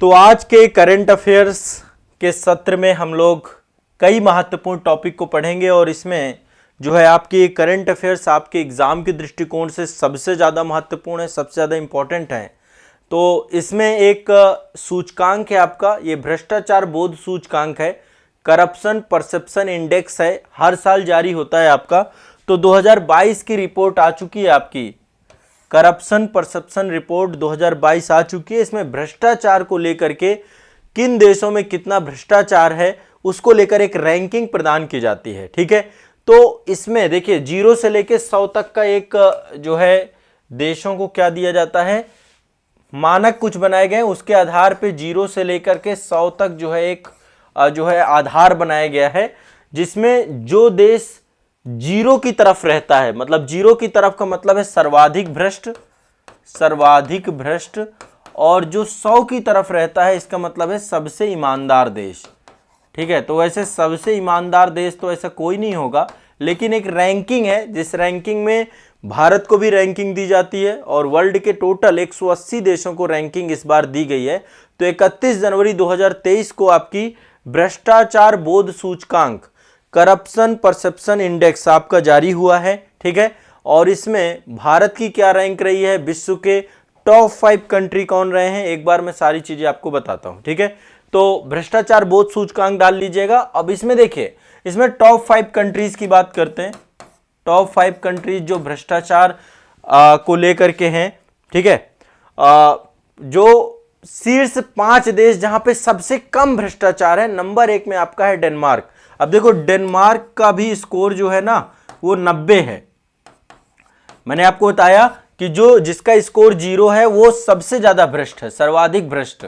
तो आज के करंट अफेयर्स के सत्र में हम लोग कई महत्वपूर्ण टॉपिक को पढ़ेंगे और इसमें जो है आपकी करंट अफेयर्स आपके एग्जाम के दृष्टिकोण से सबसे ज़्यादा महत्वपूर्ण है, सबसे ज़्यादा इम्पोर्टेंट है। तो इसमें एक सूचकांक है आपका, ये भ्रष्टाचार बोध सूचकांक है, करप्शन परसेप्शन इंडेक्स है, हर साल जारी होता है आपका। तो 2022 की रिपोर्ट आ चुकी है आपकी, करप्शन परसेप्शन रिपोर्ट 2022 आ चुकी है। इसमें भ्रष्टाचार को लेकर के किन देशों में कितना भ्रष्टाचार है उसको लेकर एक रैंकिंग प्रदान की जाती है, ठीक है। तो इसमें देखिए 0 से लेकर 100 तक का एक जो है देशों को क्या दिया जाता है, मानक कुछ बनाए गए, उसके आधार पे 0 से लेकर के 100 तक जो है एक जो है आधार बनाया गया है, जिसमें जो देश 0 की तरफ रहता है, मतलब 0 की तरफ का मतलब है सर्वाधिक भ्रष्ट, और जो 100 की तरफ रहता है इसका मतलब है सबसे ईमानदार देश, ठीक है। तो वैसे सबसे ईमानदार देश तो ऐसा कोई नहीं होगा, लेकिन एक रैंकिंग है जिस रैंकिंग में भारत को भी रैंकिंग दी जाती है और वर्ल्ड के टोटल 180 देशों को रैंकिंग इस बार दी गई है। तो 31 जनवरी 2023 को आपकी भ्रष्टाचार बोध सूचकांक करप्शन परसेप्शन इंडेक्स आपका जारी हुआ है, ठीक है। और इसमें भारत की क्या रैंक रही है, विश्व के टॉप 5 कंट्री कौन रहे हैं, एक बार मैं सारी चीजें आपको बताता हूं, ठीक है। तो भ्रष्टाचार बोध सूचकांक डाल लीजिएगा। अब इसमें देखिए, इसमें टॉप 5 कंट्रीज की बात करते हैं, टॉप 5 कंट्रीज जो भ्रष्टाचार को लेकर के हैं, ठीक है। जो शीर्ष 5 देश जहां पे सबसे कम भ्रष्टाचार है, नंबर 1 में आपका है डेनमार्क। अब देखो डेनमार्क का भी स्कोर जो है ना वो 90 है। मैंने आपको बताया कि जो जिसका स्कोर 0 है वो सबसे ज्यादा भ्रष्ट है, सर्वाधिक भ्रष्ट,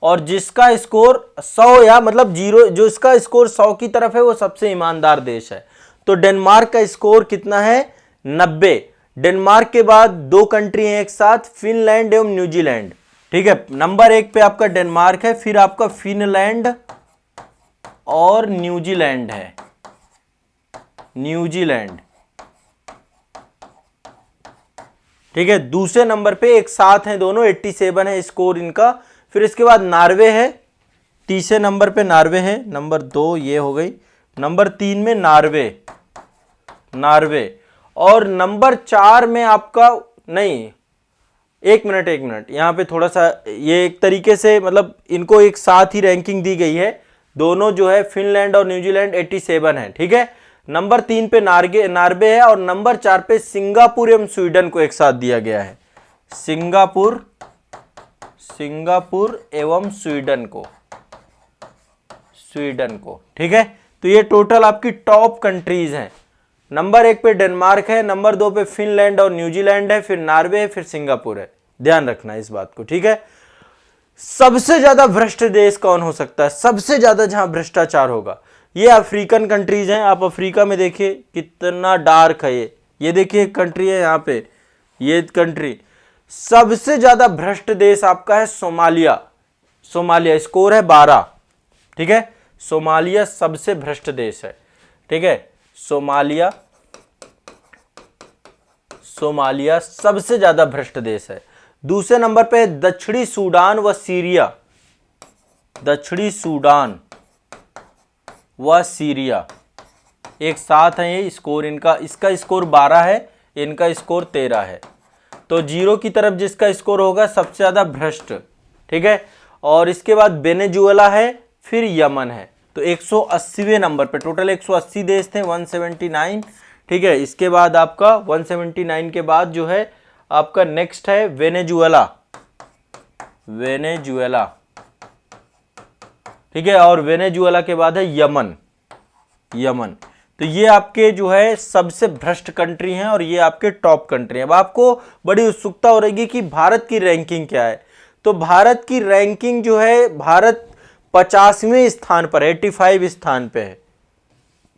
और जिसका स्कोर 100 या मतलब 0 जो इसका स्कोर 100 की तरफ है वो सबसे ईमानदार देश है। तो डेनमार्क का स्कोर कितना है, 90। डेनमार्क के बाद 2 कंट्री हैं एक साथ, फिनलैंड एवं न्यूजीलैंड, ठीक है। नंबर 1 पे आपका डेनमार्क है, फिर आपका फिनलैंड और न्यूजीलैंड है, न्यूजीलैंड, ठीक है। दूसरे नंबर पे एक साथ हैं दोनों, 87 है स्कोर इनका। फिर इसके बाद नॉर्वे है, तीसरे नंबर पे नॉर्वे है, नंबर 2 ये हो गई, नंबर 3 में नॉर्वे, और नंबर 4 में आपका नहीं, एक मिनट यहां पे थोड़ा सा ये एक तरीके से मतलब इनको एक साथ ही रैंकिंग दी गई है, दोनों जो है फिनलैंड और न्यूजीलैंड 87 है, ठीक है। नंबर 3 पे नॉर्वे है और नंबर 4 पे सिंगापुर एवं स्वीडन को एक साथ दिया गया है, सिंगापुर एवं स्वीडन को, ठीक है। तो ये टोटल आपकी टॉप कंट्रीज हैं। नंबर 1 पे डेनमार्क है, नंबर 2 पे फिनलैंड और न्यूजीलैंड है, फिर नॉर्वे है, फिर सिंगापुर है। ध्यान रखना इस बात को, ठीक है। सबसे ज्यादा भ्रष्ट देश कौन हो सकता है, सबसे ज्यादा जहां भ्रष्टाचार होगा, ये अफ्रीकन कंट्रीज हैं। आप अफ्रीका में देखिए कितना डार्क है ये देखिए कंट्री है यहाँ पे, ये कंट्री। सबसे ज्यादा भ्रष्ट देश आपका है सोमालिया, स्कोर है 12, ठीक है। सोमालिया सबसे भ्रष्ट देश है, ठीक है। सोमालिया सबसे ज्यादा भ्रष्ट देश है। दूसरे नंबर पे दक्षिणी सूडान व सीरिया, एक साथ है ये स्कोर इनका, इसका स्कोर 12 है, इनका स्कोर 13 है। तो 0 की तरफ जिसका स्कोर होगा सबसे ज्यादा भ्रष्ट, ठीक है। और इसके बाद वेनेजुएला है, फिर यमन है। तो 180वें नंबर पे, टोटल 180 देश थे, 179, ठीक है। इसके बाद आपका 179 के बाद जो है आपका नेक्स्ट है वेनेजुएला, ठीक है। और वेनेजुएला के बाद है यमन। तो ये आपके जो है सबसे भ्रष्ट कंट्री हैं और ये आपके टॉप कंट्री हैं। अब आपको बड़ी उत्सुकता हो रही कि भारत की रैंकिंग क्या है। तो भारत की रैंकिंग जो है, भारत 50वें स्थान पर, 85 स्थान पे है,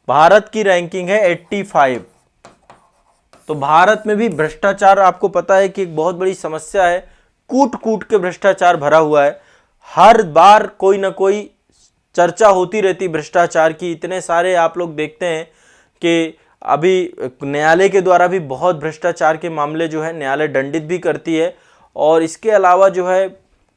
भारत की रैंकिंग है 85। तो भारत में भी भ्रष्टाचार आपको पता है कि एक बहुत बड़ी समस्या है, कूट कूट के भ्रष्टाचार भरा हुआ है। हर बार कोई ना कोई चर्चा होती रहती भ्रष्टाचार की। इतने सारे आप लोग देखते हैं कि अभी न्यायालय के द्वारा भी बहुत भ्रष्टाचार के मामले जो है न्यायालय दंडित भी करती है। और इसके अलावा जो है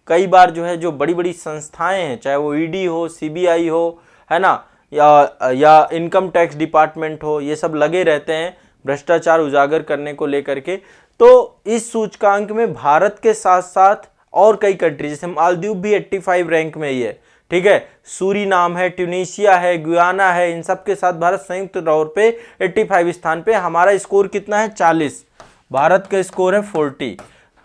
कई बार जो है जो बड़ी बड़ी संस्थाएं हैं, चाहे वो ईडी हो, सीबीआई हो, है ना, या इनकम टैक्स डिपार्टमेंट हो, ये सब लगे रहते हैं भ्रष्टाचार उजागर करने को लेकर के। तो इस सूचकांक में भारत के साथ साथ और कई कंट्री, जैसे मालदीव भी 85 रैंक में ही है, ठीक है, सूरीनाम है, ट्यूनीशिया है, गुयाना है, इन सब के साथ भारत संयुक्त तौर पे 85 स्थान पे। हमारा स्कोर कितना है? 40, भारत का स्कोर है 40।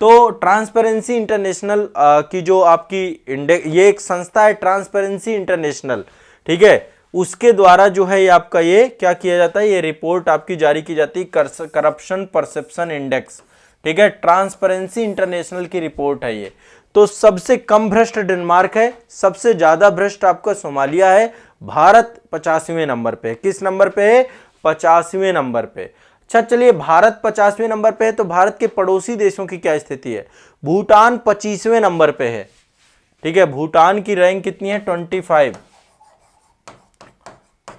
तो ट्रांसपेरेंसी इंटरनेशनल की जो आपकी इंडेक्स, ये एक संस्था है ट्रांसपेरेंसी इंटरनेशनल, ठीक है, उसके द्वारा जो है ये आपका ये क्या किया जाता है, ये रिपोर्ट आपकी जारी की जाती है, करप्शन परसेप्शन इंडेक्स, ठीक है, ट्रांसपेरेंसी इंटरनेशनल की रिपोर्ट है ये। तो सबसे कम भ्रष्ट डेनमार्क है, सबसे ज्यादा भ्रष्ट आपका सोमालिया है, भारत 85वें नंबर पे। किस नंबर पे है? 85वें नंबर पे। अच्छा चलिए, भारत 50वें नंबर पे है तो भारत के पड़ोसी देशों की क्या स्थिति है? भूटान 25वें नंबर पे है, ठीक है, भूटान की रैंक कितनी है? 25।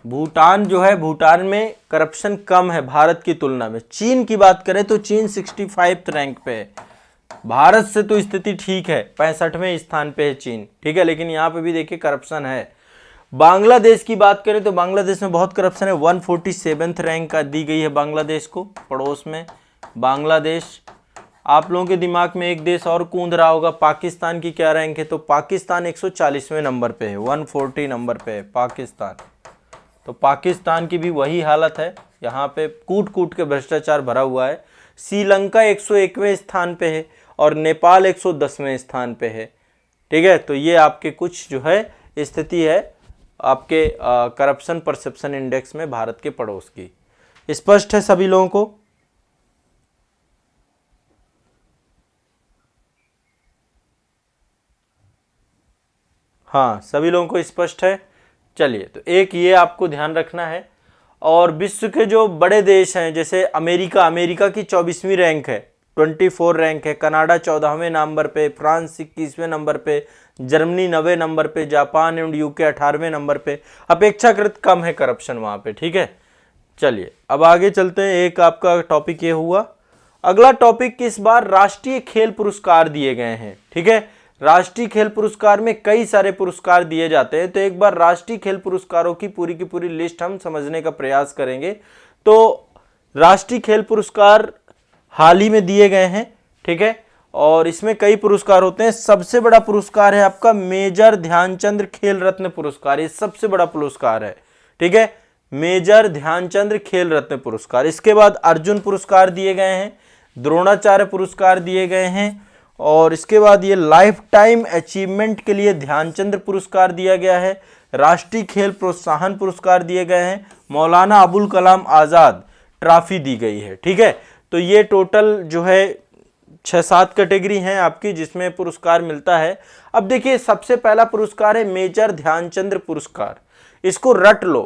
भूटान जो है, भूटान में करप्शन कम है भारत की तुलना में। चीन की बात करें तो चीन 65 रैंक पे है, भारत से तो स्थिति ठीक है, 65वें स्थान पे है चीन, ठीक है, लेकिन यहाँ पे भी देखिए करप्शन है। बांग्लादेश की बात करें तो बांग्लादेश में बहुत करप्शन है, 147th रैंक का दी गई है बांग्लादेश को, पड़ोस में बांग्लादेश। आप लोगों के दिमाग में एक देश और कूद रहा होगा, पाकिस्तान की क्या रैंक है? तो पाकिस्तान 140वें नंबर पे है, 140 नंबर पे है पाकिस्तान। तो पाकिस्तान की भी वही हालत है, यहाँ पे कूट कूट के भ्रष्टाचार भरा हुआ है। श्रीलंका 101वें स्थान पे है और नेपाल 110वें स्थान पे है, ठीक है। तो ये आपके कुछ जो है स्थिति है आपके करप्शन परसेप्शन इंडेक्स में भारत के पड़ोस की। स्पष्ट है सभी लोगों को? हाँ, सभी लोगों को स्पष्ट है। चलिए, तो एक ये आपको ध्यान रखना है। और विश्व के जो बड़े देश हैं, जैसे अमेरिका की 24वीं रैंक है, 24 रैंक है, कनाडा 14वें नंबर पे, फ्रांस 21वें नंबर पे, जर्मनी 9वें नंबर पे, जापान एंड यूके 18वें नंबर पे। अपेक्षाकृत कम है करप्शन वहाँ पे, ठीक है। चलिए अब आगे चलते हैं। एक आपका टॉपिक ये हुआ। अगला टॉपिक, इस बार राष्ट्रीय खेल पुरस्कार दिए गए हैं, ठीक है। राष्ट्रीय खेल पुरस्कार में कई सारे पुरस्कार दिए जाते हैं, तो एक बार राष्ट्रीय खेल पुरस्कारों की पूरी लिस्ट हम समझने का प्रयास करेंगे। तो राष्ट्रीय खेल पुरस्कार हाल ही में दिए गए हैं, ठीक है, और इसमें कई पुरस्कार होते हैं। सबसे बड़ा पुरस्कार है आपका मेजर ध्यानचंद खेल रत्न पुरस्कार, ये सबसे बड़ा पुरस्कार है, ठीक है, मेजर ध्यानचंद खेल रत्न पुरस्कार। इसके बाद अर्जुन पुरस्कार दिए गए हैं, द्रोणाचार्य पुरस्कार दिए गए हैं, और इसके बाद ये लाइफ टाइम अचीवमेंट के लिए ध्यानचंद पुरस्कार दिया गया है, राष्ट्रीय खेल प्रोत्साहन पुरस्कार दिए गए हैं, मौलाना अबुल कलाम आज़ाद ट्रॉफी दी गई है, ठीक है। तो ये टोटल जो है 6-7 कैटेगरी हैं आपकी जिसमें पुरस्कार मिलता है। अब देखिए, सबसे पहला पुरस्कार है मेजर ध्यानचंद पुरस्कार। इसको रट लो।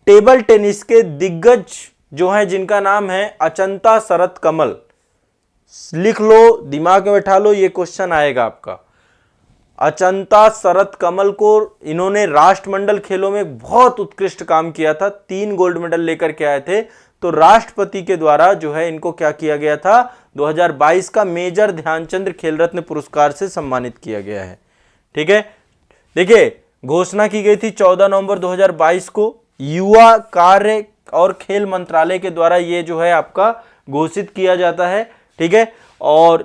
टेबल टेनिस के दिग्गज जो है, जिनका नाम है अचंता शरत कमल, लिख लो, दिमाग में बैठा लो, ये क्वेश्चन आएगा आपका। अचंता शरत कमल को इन्होंने राष्ट्रमंडल खेलों में बहुत उत्कृष्ट काम किया था, 3 गोल्ड मेडल लेकर के आए थे। तो राष्ट्रपति के द्वारा जो है इनको क्या किया गया था, 2022 का मेजर ध्यानचंद खेल रत्न पुरस्कार से सम्मानित किया गया है, ठीक है। देखिए, घोषणा की गई थी 14 नवंबर 2022 को, युवा कार्य और खेल मंत्रालय के द्वारा ये जो है आपका घोषित किया जाता है, ठीक है। और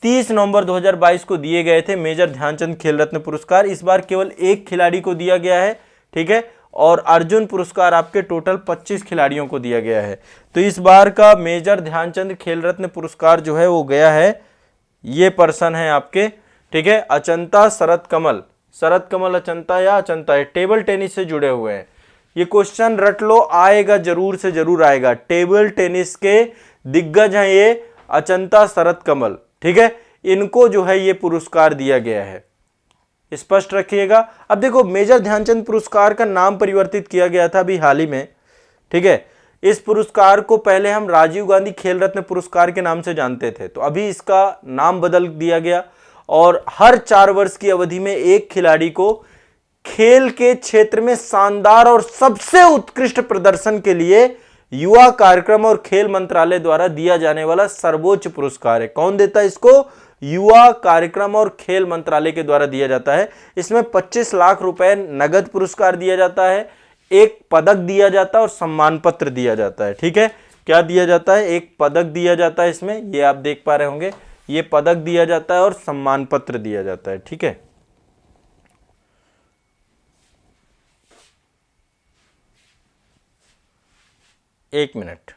30 नवंबर 2022 को दिए गए थे मेजर ध्यानचंद खेल रत्न पुरस्कार। इस बार केवल एक खिलाड़ी को दिया गया है, ठीक है, और अर्जुन पुरस्कार आपके टोटल 25 खिलाड़ियों को दिया गया है। तो इस बार का मेजर ध्यानचंद खेल रत्न पुरस्कार जो है वो गया है, ये पर्सन है आपके, ठीक है, अचंता शरत कमल। शरत कमल अचंता या अचंता है, टेबल टेनिस से जुड़े हुए हैं। ये क्वेश्चन रट लो, आएगा, जरूर से जरूर आएगा। टेबल टेनिस के दिग्गज हैं ये अचंता शरत कमल, ठीक है, इनको जो है ये पुरस्कार दिया गया है, स्पष्ट रखिएगा। अब देखो, मेजर ध्यानचंद पुरस्कार का नाम परिवर्तित किया गया था अभी हाल ही में, ठीक है। इस पुरस्कार को पहले हम राजीव गांधी खेल रत्न पुरस्कार के नाम से जानते थे, तो अभी इसका नाम बदल दिया गया, और हर 4 वर्ष की अवधि में एक खिलाड़ी को खेल के क्षेत्र में शानदार और सबसे उत्कृष्ट प्रदर्शन के लिए युवा कार्यक्रम और खेल मंत्रालय द्वारा दिया जाने वाला सर्वोच्च पुरस्कार है। कौन देता है इसको? युवा कार्यक्रम और खेल मंत्रालय के द्वारा दिया जाता है। इसमें 25 लाख रुपए नगद पुरस्कार दिया जाता है, एक पदक दिया जाता है और सम्मान पत्र दिया जाता है। ठीक है, क्या दिया जाता है? एक पदक दिया जाता है, इसमें ये आप देख पा रहे होंगे, ये पदक दिया जाता है और सम्मान पत्र दिया जाता है। ठीक है, एक मिनट।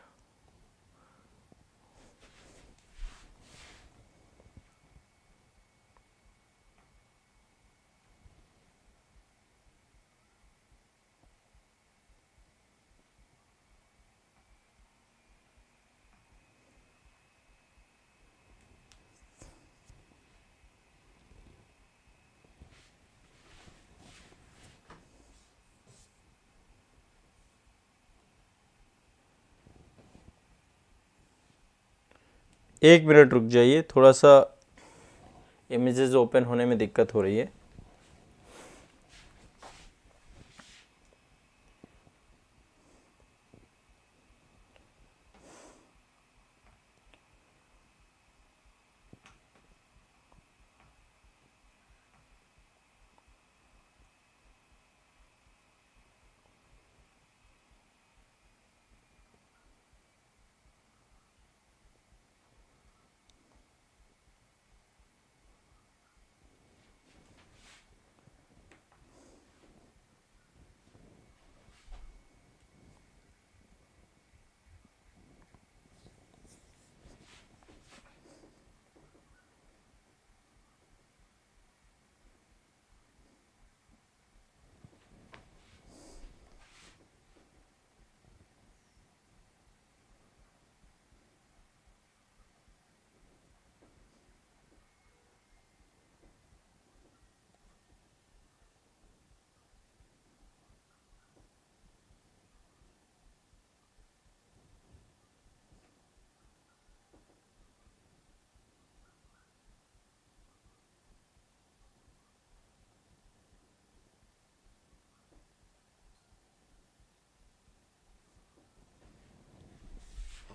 एक मिनट रुक जाइए, थोड़ा सा इमेजेस ओपन होने में दिक्कत हो रही है।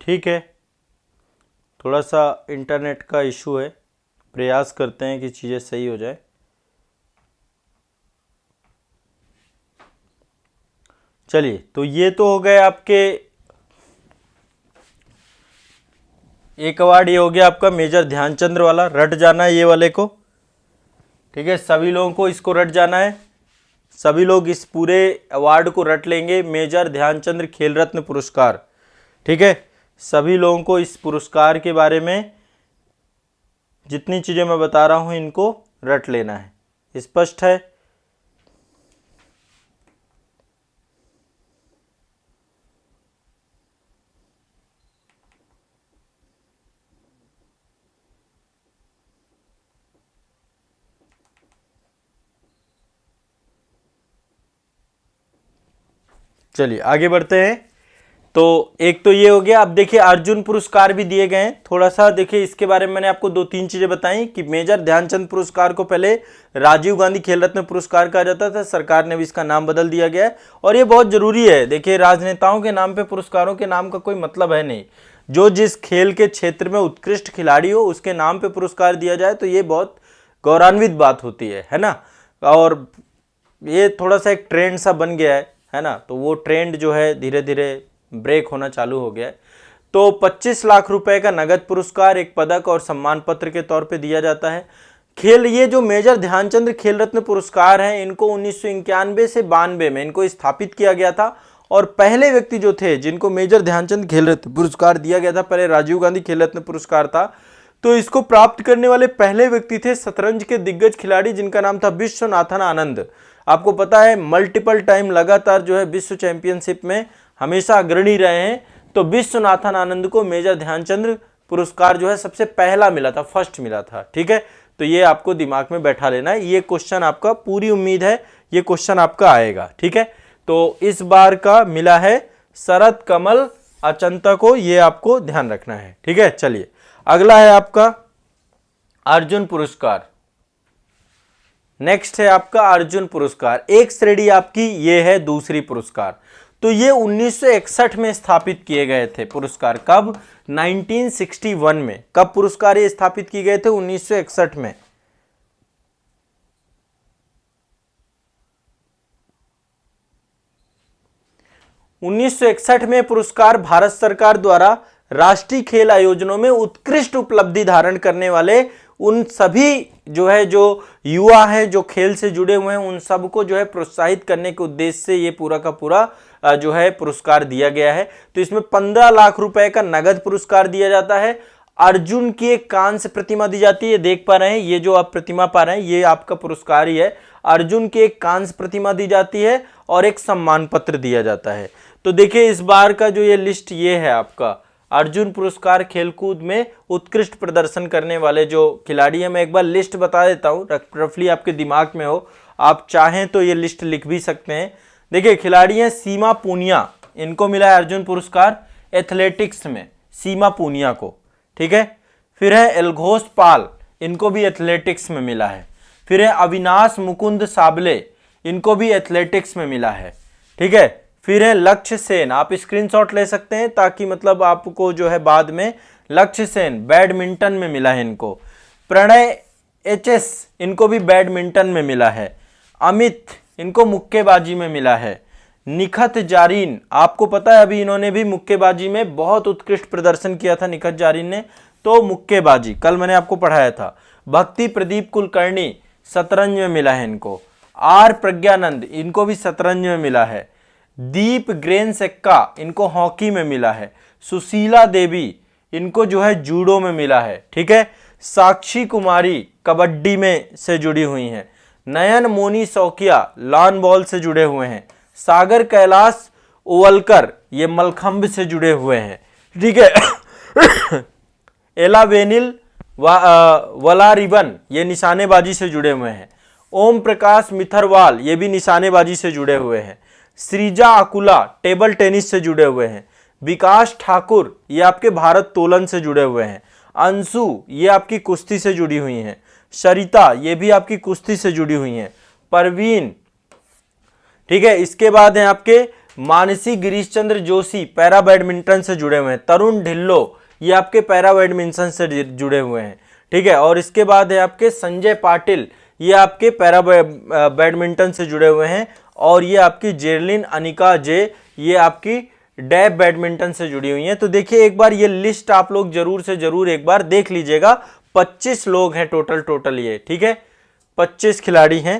ठीक है, थोड़ा सा इंटरनेट का इशू है, प्रयास करते हैं कि चीज़ें सही हो जाए। चलिए, तो ये तो हो गए आपके, एक अवार्ड ये हो गया आपका मेजर ध्यानचंद्र वाला, रट जाना है ये वाले को। ठीक है, सभी लोगों को इसको रट जाना है, सभी लोग इस पूरे अवार्ड को रट लेंगे, मेजर ध्यानचंद्र खेल रत्न पुरस्कार। ठीक है, सभी लोगों को इस पुरस्कार के बारे में जितनी चीज़ें मैं बता रहा हूं इनको रट लेना है। स्पष्ट है? चलिए आगे बढ़ते हैं। तो एक तो ये हो गया। अब देखिए अर्जुन पुरस्कार भी दिए गए हैं, थोड़ा सा देखिए इसके बारे में मैंने आपको दो तीन चीजें बताई कि मेजर ध्यानचंद पुरस्कार को पहले राजीव गांधी खेल रत्न पुरस्कार कहा जाता था, सरकार ने भी इसका नाम बदल दिया गया है और ये बहुत जरूरी है। देखिए राजनेताओं के नाम पे पुरस्कारों के नाम का कोई मतलब है नहीं, जो जिस खेल के क्षेत्र में उत्कृष्ट खिलाड़ी हो उसके नाम पे पुरस्कार दिया जाए तो ये बहुत गौरवान्वित बात होती है ना। और ये थोड़ा सा एक ट्रेंड सा बन गया है ना, तो वो ट्रेंड जो है धीरे धीरे ब्रेक होना चालू हो गया है। तो 25 लाख रुपए का नगद पुरस्कार, एक पदक और सम्मान पत्र के तौर पे दिया जाता है। खेल, ये जो मेजर ध्यानचंद खेल रत्न पुरस्कार हैं इनको 1991 से 92 में इनको स्थापित किया गया था और पहले व्यक्ति जो थे जिनको मेजर ध्यानचंद खेल रत्न पुरस्कार दिया गया था, पहले राजीव गांधी खेल रत्न पुरस्कार था, तो इसको प्राप्त करने वाले पहले व्यक्ति थे शतरंज के दिग्गज खिलाड़ी जिनका नाम था विश्वनाथन आनंद। आपको पता है मल्टीपल टाइम लगातार जो है विश्व चैंपियनशिप में हमेशा अग्रणी रहे हैं। तो विश्वनाथन आनंद को मेजर ध्यानचंद पुरस्कार जो है सबसे पहला मिला था, फर्स्ट मिला था। ठीक है, तो ये आपको दिमाग में बैठा लेना है, ये क्वेश्चन आपका, पूरी उम्मीद है ये क्वेश्चन आपका आएगा। ठीक है, तो इस बार का मिला है शरद कमल अचंता को, ये आपको ध्यान रखना है। ठीक है, चलिए अगला है आपका अर्जुन पुरस्कार। नेक्स्ट है आपका अर्जुन पुरस्कार, एक श्रेणी आपकी ये है दूसरी पुरस्कार। तो ये 1961 में स्थापित किए गए थे पुरस्कार। कब? 1961 में। कब पुरस्कार ये स्थापित किए गए थे? 1961 में। उन्नीस में पुरस्कार भारत सरकार द्वारा राष्ट्रीय खेल आयोजनों में उत्कृष्ट उपलब्धि धारण करने वाले उन सभी जो युवा हैं जो खेल से जुड़े हुए हैं, उन सबको जो है प्रोत्साहित करने के उद्देश्य से ये पूरा का पूरा जो है पुरस्कार दिया गया है। तो इसमें 15 लाख रुपए का नगद पुरस्कार दिया जाता है। अर्जुन की एक कांस्य प्रतिमा दी जाती है, देख पा रहे हैं ये जो आप प्रतिमा पा रहे हैं ये आपका पुरस्कार ही है। अर्जुन की एक कांस्य प्रतिमा दी जाती है और एक सम्मान पत्र दिया जाता है। तो देखिए इस बार का जो ये लिस्ट ये है आपका अर्जुन पुरस्कार खेलकूद में उत्कृष्ट प्रदर्शन करने वाले जो खिलाड़ी हैं। मैं एक बार लिस्ट बता देता हूँ, रफली आपके दिमाग में हो, आप चाहें तो ये लिस्ट लिख भी सकते हैं। देखिए खिलाड़ी हैं सीमा पूनिया, इनको मिला है अर्जुन पुरस्कार एथलेटिक्स में, सीमा पूनिया को, ठीक है। फिर है एलघोष पाल, इनको भी एथलेटिक्स में मिला है। फिर है अविनाश मुकुंद साबले, इनको भी एथलेटिक्स में मिला है, ठीक है। फिर है लक्ष्य सेन, आप स्क्रीनशॉट ले सकते हैं ताकि मतलब आपको जो है बाद में, लक्ष्य सेन बैडमिंटन में मिला है इनको। प्रणय एचएस, इनको भी बैडमिंटन में मिला है। अमित, इनको मुक्केबाजी में मिला है। निखत जारीन, आपको पता है अभी इन्होंने भी मुक्केबाजी में बहुत उत्कृष्ट प्रदर्शन किया था निखत जारीन ने, तो मुक्केबाजी कल मैंने आपको पढ़ाया था। भक्ति प्रदीप कुलकर्णी, शतरंज में मिला है इनको। आर प्रज्ञानंद, इनको भी शतरंज में मिला है। दीप ग्रेन सेक्का, इनको हॉकी में मिला है। सुशीला देवी, इनको जो है जूडो में मिला है, ठीक है। साक्षी कुमारी कबड्डी में से जुड़ी हुई हैं। नयन मोनी सौकिया लॉन बॉल से जुड़े हुए हैं। सागर कैलाश ओवलकर ये मलखंब से जुड़े हुए हैं, ठीक है। एला वेनिल वलारिबन ये निशानेबाजी से जुड़े हुए हैं। ओम प्रकाश मिथरवाल ये भी निशानेबाजी से जुड़े हुए हैं। श्रीजा अकुला टेबल टेनिस से जुड़े हुए हैं। विकास ठाकुर ये आपके भारत तोलन से जुड़े हुए हैं। अंशु ये आपकी कुश्ती से जुड़ी हुई हैं। सरिता ये भी आपकी कुश्ती से जुड़ी हुई हैं। परवीन, ठीक है। इसके बाद हैं आपके मानसी गिरीश चंद्र जोशी पैरा बैडमिंटन से जुड़े हुए हैं। तरुण ढिल्लो ये आपके पैरा बैडमिंटन से जुड़े हुए हैं, ठीक है। और इसके बाद है आपके संजय पाटिल ये आपके पैरा बैडमिंटन से जुड़े हुए हैं। और ये आपकी जेरलिन अनिका जे ये आपकी डैब बैडमिंटन से जुड़ी हुई हैं। तो देखिए एक बार ये लिस्ट आप लोग जरूर से जरूर एक बार देख लीजिएगा। 25 लोग हैं टोटल ये, ठीक है। 25 खिलाड़ी हैं।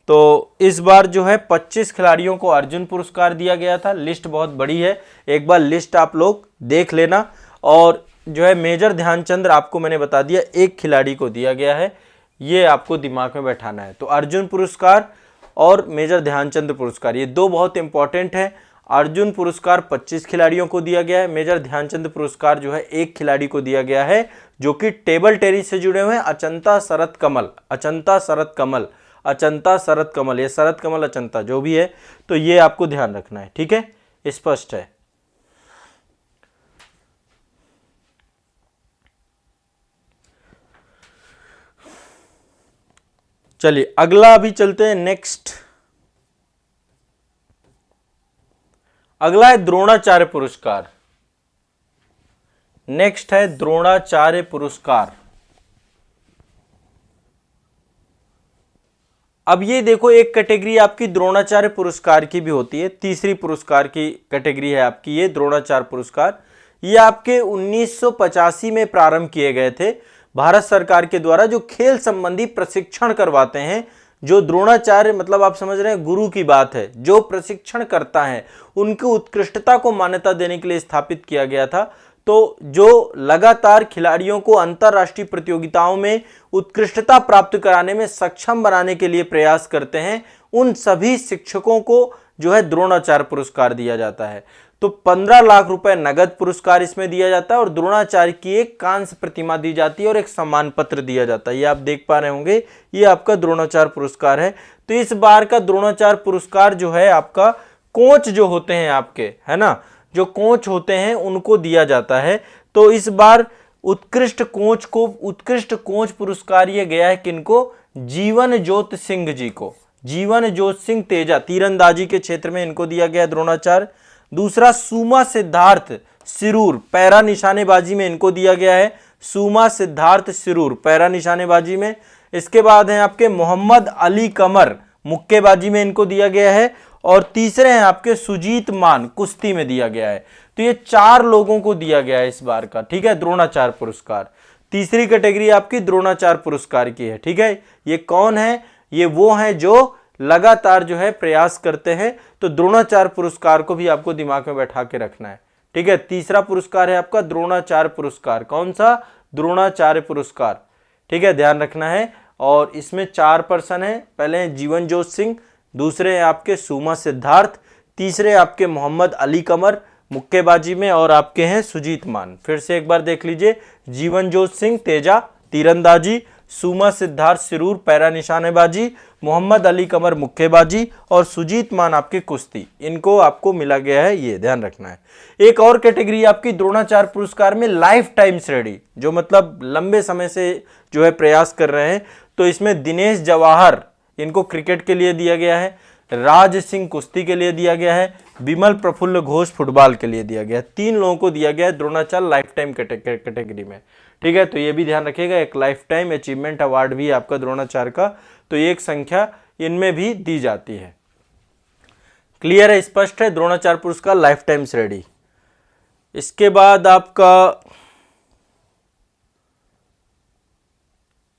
तो इस बार जो है 25 खिलाड़ियों को अर्जुन पुरस्कार दिया गया था। लिस्ट बहुत बड़ी है, एक बार लिस्ट आप लोग देख लेना। और जो है मेजर ध्यानचंद आपको मैंने बता दिया एक खिलाड़ी को दिया गया है, ये आपको दिमाग में बैठाना है। तो अर्जुन पुरस्कार और मेजर ध्यानचंद पुरस्कार ये दो बहुत इंपॉर्टेंट हैं। अर्जुन पुरस्कार 25 खिलाड़ियों को दिया गया है। मेजर ध्यानचंद पुरस्कार जो है एक खिलाड़ी को दिया गया है जो कि टेबल टेनिस से जुड़े हुए हैं, अचंता शरत कमल, अचंता शरत कमल, अचंता शरत कमल, ये शरत कमल अचंता जो भी है। तो ये आपको ध्यान रखना है, ठीक है, स्पष्ट है। चलिए अगला अभी चलते हैं नेक्स्ट। अगला है द्रोणाचार्य पुरस्कार। नेक्स्ट है द्रोणाचार्य पुरस्कार। अब ये देखो एक कैटेगरी आपकी द्रोणाचार्य पुरस्कार की भी होती है, तीसरी पुरस्कार की कैटेगरी है आपकी ये द्रोणाचार्य पुरस्कार। ये आपके 1985 में प्रारंभ किए गए थे भारत सरकार के द्वारा। जो खेल संबंधी प्रशिक्षण करवाते हैं, जो द्रोणाचार्य मतलब आप समझ रहे हैं गुरु की बात है, जो प्रशिक्षण करता है उनकी उत्कृष्टता को मान्यता देने के लिए स्थापित किया गया था। तो जो लगातार खिलाड़ियों को अंतर्राष्ट्रीय प्रतियोगिताओं में उत्कृष्टता प्राप्त कराने में सक्षम बनाने के लिए प्रयास करते हैं, उन सभी शिक्षकों को जो है द्रोणाचार्य पुरस्कार दिया जाता है। तो 15 लाख रुपए नगद पुरस्कार इसमें दिया जाता है और द्रोणाचार्य की एक कांस्य प्रतिमा दी जाती है और एक सम्मान पत्र दिया जाता है। ये आप देख पा रहे होंगे, ये आपका द्रोणाचार्य पुरस्कार है। तो इस बार का द्रोणाचार्य पुरस्कार जो है आपका कोच जो होते हैं आपके, है ना, जो कोच होते हैं उनको दिया जाता है। तो इस बार उत्कृष्ट कोच पुरस्कार ये गया है किनको? जीवन ज्योत सिंह जी को, जीवन ज्योत सिंह तेजा, तीरंदाजी के क्षेत्र में इनको दिया गया द्रोणाचार्य। दूसरा सुमा सिद्धार्थ सिरूर पैरा निशानेबाजी में इनको दिया गया है, सुमा सिद्धार्थ सिरूर पैरा निशानेबाजी में। इसके बाद हैं आपके मोहम्मद अली कमर मुक्केबाजी में इनको दिया गया है, और तीसरे हैं आपके सुजीत मान कुश्ती में दिया गया है। तो ये 4 लोगों को दिया गया है इस बार का, ठीक है, द्रोणाचार्य पुरस्कार। तीसरी कैटेगरी आपकी द्रोणाचार्य पुरस्कार की है, ठीक है। ये कौन है? ये वो हैं जो लगातार जो है प्रयास करते हैं, तो द्रोणाचार्य पुरस्कार को भी आपको दिमाग में बैठा के रखना है, ठीक है। तीसरा पुरस्कार है आपका द्रोणाचार्य पुरस्कार। कौन सा? द्रोणाचार्य पुरस्कार, ठीक है, ध्यान रखना है। और इसमें 4 पर्सन हैं, पहले हैं जीवनजोत सिंह, दूसरे हैं आपके सुमा सिद्धार्थ, तीसरे आपके मोहम्मद अली कमर मुक्केबाजी में, और आपके हैं सुजीत मान। फिर से एक बार देख लीजिए, जीवनजोत सिंह तेजा तीरंदाजी, सुमा सिद्धार्थ सिरूर पैरा निशानेबाजी, मोहम्मद अली कमर मुक्केबाजी, और सुजीत मान आपकी कुश्ती। इनको आपको मिला गया है, ये ध्यान रखना है। एक और कैटेगरी आपकी द्रोणाचार्य पुरस्कार में लाइफ टाइम श्रेणी, जो मतलब लंबे समय से जो है प्रयास कर रहे हैं, तो इसमें दिनेश जवाहर इनको क्रिकेट के लिए दिया गया है, राज सिंह कुश्ती के लिए दिया गया है, विमल प्रफुल्ल घोष फुटबॉल के लिए दिया गया है। 3 लोगों को दिया गया है द्रोणाचार्य लाइफ टाइम कैटेगरी में, ठीक है। तो ये भी ध्यान रखिएगा, एक लाइफ टाइम अचीवमेंट अवार्ड भी आपका द्रोणाचार्य का, तो एक संख्या इनमें भी दी जाती है। क्लियर है, स्पष्ट है, द्रोणाचार्य पुरस्कार लाइफ टाइम श्रेणी। इसके बाद आपका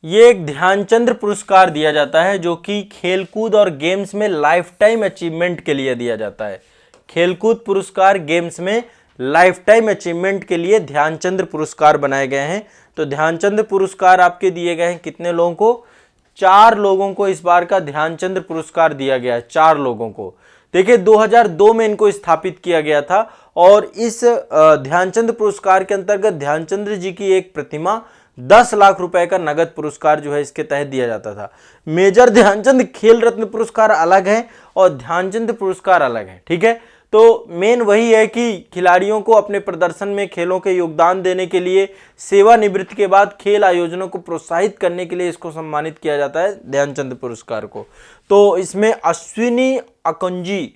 ये एक ध्यानचंद्र पुरस्कार दिया जाता है, जो कि खेलकूद और गेम्स में लाइफ टाइम अचीवमेंट के लिए दिया जाता है। खेलकूद पुरस्कार, गेम्स में लाइफ टाइम अचीवमेंट के लिए ध्यानचंद्र पुरस्कार बनाए गए हैं। तो ध्यानचंद्र पुरस्कार आपके दिए गए हैं कितने लोगों को? 4 लोगों को इस बार का ध्यानचंद्र पुरस्कार दिया गया है, 4 लोगों को। देखिए 2002 में इनको स्थापित किया गया था, और इस ध्यानचंद्र पुरस्कार के अंतर्गत ध्यानचंद्र जी की एक प्रतिमा 10 लाख रुपए का नगद पुरस्कार जो है इसके तहत दिया जाता था। मेजर ध्यानचंद खेल रत्न पुरस्कार अलग है और ध्यानचंद पुरस्कार अलग है, ठीक है। तो मेन वही है कि खिलाड़ियों को अपने प्रदर्शन में खेलों के योगदान देने के लिए, सेवानिवृत्ति के बाद खेल आयोजनों को प्रोत्साहित करने के लिए इसको सम्मानित किया जाता है ध्यानचंद पुरस्कार को। तो इसमें अश्विनी अकुंजी,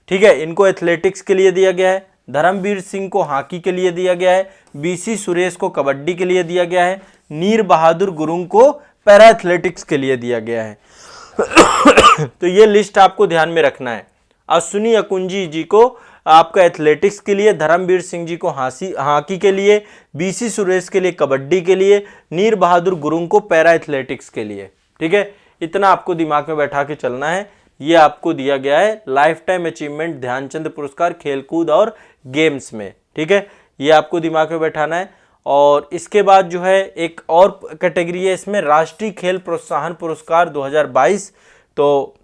ठीक है, इनको एथलेटिक्स के लिए दिया गया है, धर्मवीर सिंह को हॉकी के लिए दिया गया है, बीसी सुरेश को कबड्डी के लिए दिया गया है, नीर बहादुर गुरुंग को पैरा एथलेटिक्स के लिए दिया गया है। तो ये लिस्ट आपको ध्यान में रखना है। अश्विनी अकुंजी जी को आपका एथलेटिक्स के लिए, धर्मवीर सिंह जी को हॉकी के लिए, बीसी सुरेश के लिए कबड्डी के लिए, नीर बहादुर गुरुंग को पैरा एथलेटिक्स के लिए, ठीक है। इतना आपको दिमाग में बैठा के चलना है। ये आपको दिया गया है लाइफ टाइम अचीवमेंट ध्यानचंद पुरस्कार खेलकूद और गेम्स में, ठीक है। ये आपको दिमाग में बैठाना है। और इसके बाद जो है एक और कैटेगरी है इसमें, राष्ट्रीय खेल प्रोत्साहन पुरस्कार 2022। तो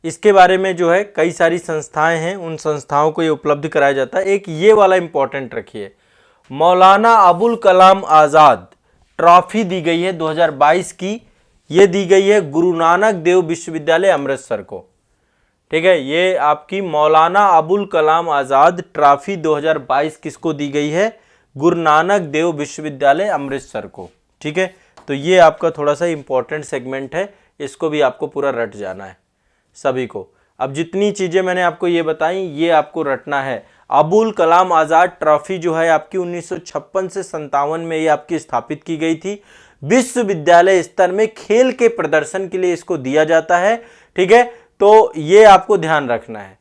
इसके बारे में जो है कई सारी संस्थाएं हैं, उन संस्थाओं को ये उपलब्ध कराया जाता है। एक ये वाला इंपॉर्टेंट रखिए, मौलाना अबुल कलाम आज़ाद ट्रॉफी दी गई है 2022 की। ये दी गई है गुरु नानक देव विश्वविद्यालय अमृतसर को, ठीक है। ये आपकी मौलाना अबुल कलाम आज़ाद ट्रॉफी 2022 किसको दी गई है? गुरु नानक देव विश्वविद्यालय अमृतसर को, ठीक है। तो ये आपका थोड़ा सा इंपॉर्टेंट सेगमेंट है, इसको भी आपको पूरा रट जाना है सभी को। अब जितनी चीज़ें मैंने आपको ये बताई, ये आपको रटना है। अबुल कलाम आज़ाद ट्रॉफी जो है आपकी 1956 से 57 में ये आपकी स्थापित की गई थी। विश्वविद्यालय स्तर में खेल के प्रदर्शन के लिए इसको दिया जाता है, ठीक है। तो ये आपको ध्यान रखना है,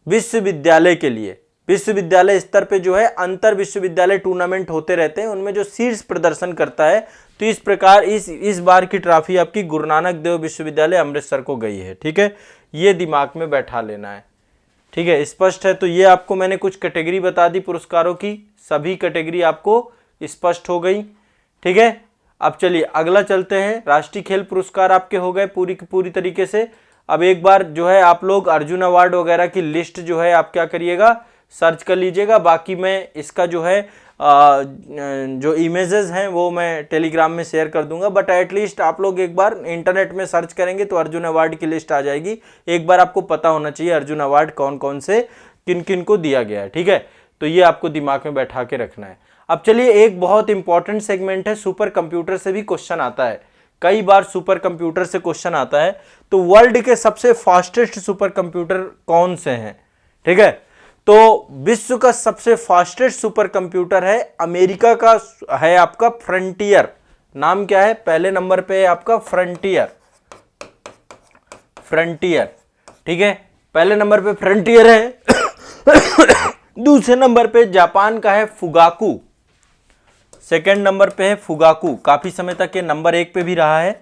विश्वविद्यालय के लिए, विश्वविद्यालय स्तर पे जो है अंतर विश्वविद्यालय टूर्नामेंट होते रहते हैं, उनमें जो शीर्ष प्रदर्शन करता है, तो इस प्रकार इस बार की ट्रॉफी आपकी गुरु नानक देव विश्वविद्यालय अमृतसर को गई है, ठीक है। ये दिमाग में बैठा लेना है, ठीक है, स्पष्ट है। तो ये आपको मैंने कुछ कैटेगरी बता दी पुरस्कारों की, सभी कैटेगरी आपको स्पष्ट हो गई, ठीक है। अब चलिए अगला चलते हैं। राष्ट्रीय खेल पुरस्कार आपके हो गए पूरी तरीके से। अब एक बार जो है आप लोग अर्जुन अवार्ड वगैरह की लिस्ट जो है आप क्या करिएगा, सर्च कर लीजिएगा। बाकी मैं इसका जो है जो इमेजेस हैं वो मैं टेलीग्राम में शेयर कर दूंगा, बट एटलीस्ट आप लोग एक बार इंटरनेट में सर्च करेंगे तो अर्जुन अवार्ड की लिस्ट आ जाएगी। एक बार आपको पता होना चाहिए अर्जुन अवार्ड कौन कौन से किन किन को दिया गया है, ठीक है। तो ये आपको दिमाग में बैठा के रखना है। अब चलिए एक बहुत इंपॉर्टेंट सेगमेंट है, सुपर कंप्यूटर से भी क्वेश्चन आता है, कई बार सुपर कंप्यूटर से क्वेश्चन आता है। तो वर्ल्ड के सबसे फास्टेस्ट सुपर कंप्यूटर कौन से हैं, ठीक है। तो विश्व का सबसे फास्टेस्ट सुपर कंप्यूटर है अमेरिका का, है आपका फ्रंटियर। नाम क्या है? पहले नंबर पे है आपका फ्रंटियर, फ्रंटियर, ठीक है, पहले नंबर पे फ्रंटियर है। दूसरे नंबर पे जापान का है फुगाकू, सेकंड नंबर पे है फुगाकू, काफी समय तक ये नंबर 1 पे भी रहा है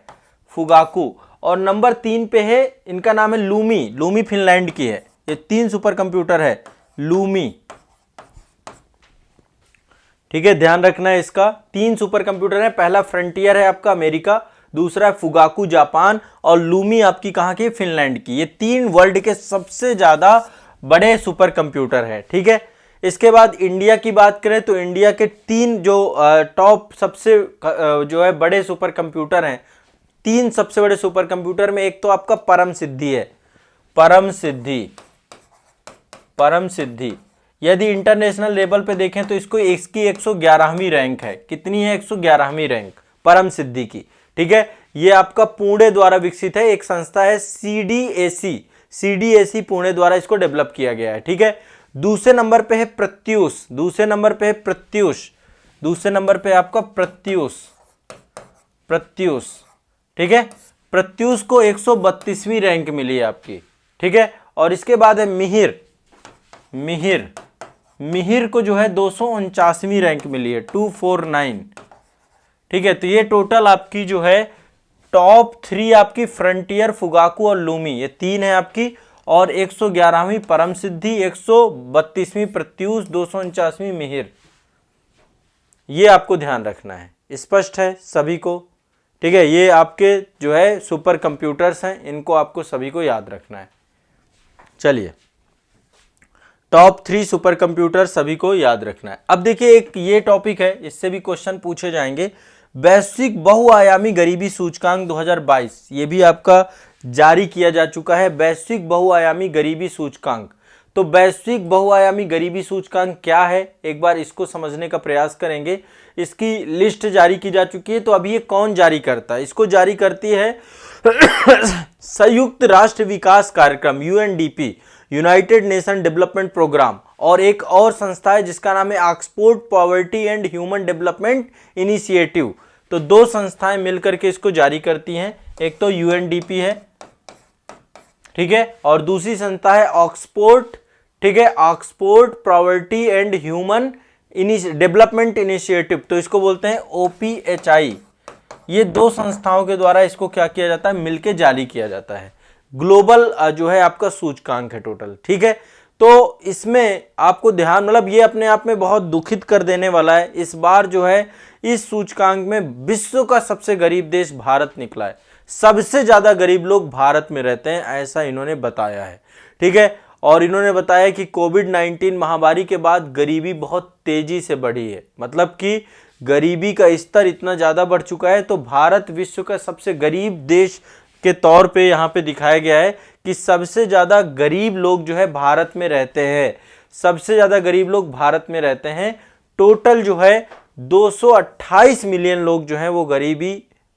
फुगाकू। और नंबर 3 पे है, इनका नाम है लूमी, लूमी फिनलैंड की है। ये 3 सुपर कंप्यूटर है लूमी, ठीक है, ध्यान रखना है इसका। 3 सुपर कंप्यूटर है, पहला फ्रंटियर है आपका अमेरिका, दूसरा है फुगाकू जापान, और लूमी आपकी कहां की? फिनलैंड की। ये 3 वर्ल्ड के सबसे ज्यादा बड़े सुपर कंप्यूटर है, ठीक है। इसके बाद इंडिया की बात करें तो इंडिया के 3 जो टॉप सबसे जो है बड़े सुपर कंप्यूटर हैं, 3 सबसे बड़े सुपर कंप्यूटर में एक तो आपका परम सिद्धि है, परम सिद्धि, परम सिद्धि। यदि इंटरनेशनल लेवल पे देखें तो इसको इसकी 111वीं रैंक है। कितनी है? 111वीं रैंक परम सिद्धि की, ठीक है। ये आपका पुणे द्वारा विकसित है, एक संस्था है CDAC, CDAC पुणे द्वारा इसको डेवलप किया गया है, ठीक है। दूसरे नंबर पे है प्रत्यूष, दूसरे नंबर पे है प्रत्यूष, दूसरे नंबर पे आपका प्रत्यूष, प्रत्यूष, ठीक है। प्रत्यूष को 132वीं रैंक मिली है आपकी, ठीक है। और इसके बाद है मिहिर, मिहिर, मिहिर को जो है 249वीं रैंक मिली है, 249, ठीक है। तो ये टोटल आपकी जो है टॉप 3 आपकी फ्रंटियर, फुगाकू और लूमी, ये 3 है आपकी। और 111वीं परम सिद्धि, 132वीं प्रत्यूष, 249वीं मिहिर, ये आपको ध्यान रखना है। स्पष्ट है सभी को? ठीक है, ये आपके जो है सुपर कंप्यूटर्स हैं, इनको आपको सभी को याद रखना है। चलिए, टॉप 3 सुपर कंप्यूटर सभी को याद रखना है। अब देखिए, एक ये टॉपिक है, इससे भी क्वेश्चन पूछे जाएंगे। वैश्विक बहुआयामी गरीबी सूचकांक 2022, ये भी आपका जारी किया जा चुका है, वैश्विक बहुआयामी गरीबी सूचकांक। तो वैश्विक बहुआयामी गरीबी सूचकांक क्या है, एक बार इसको समझने का प्रयास करेंगे। इसकी लिस्ट जारी की जा चुकी है, तो अभी ये कौन जारी करता है? इसको जारी करती है संयुक्त राष्ट्र विकास कार्यक्रम, UNDP, United Nation Development Programme, और एक और संस्था है जिसका नाम है Oxford Poverty and Human Development Initiative. तो 2 संस्थाएं मिलकर के इसको जारी करती हैं, एक तो UNDP है, ठीक है, और दूसरी संस्था है ऑक्सफोर्ड, ठीक है, Oxford Poverty and Human Development Initiative, तो इसको बोलते हैं OPHI। ये 2 संस्थाओं के द्वारा इसको क्या किया जाता है? मिलके जारी किया जाता है। ग्लोबल जो है आपका सूचकांक है टोटल, ठीक है। तो इसमें आपको ध्यान, मतलब ये अपने आप में बहुत दुखित कर देने वाला है। इस बार जो है इस सूचकांक में विश्व का सबसे गरीब देश भारत निकला है, सबसे ज्यादा गरीब लोग भारत में रहते हैं, ऐसा इन्होंने बताया है, ठीक है। और इन्होंने बताया कि कोविड-19 महामारी के बाद गरीबी बहुत तेजी से बढ़ी है, मतलब कि गरीबी का स्तर इतना ज्यादा बढ़ चुका है। तो भारत विश्व का सबसे गरीब देश के तौर पे यहाँ पे दिखाया गया है कि सबसे ज्यादा गरीब लोग जो है भारत में रहते हैं, सबसे ज्यादा गरीब लोग भारत में रहते हैं। टोटल जो है 228 मिलियन लोग जो हैं वो गरीबी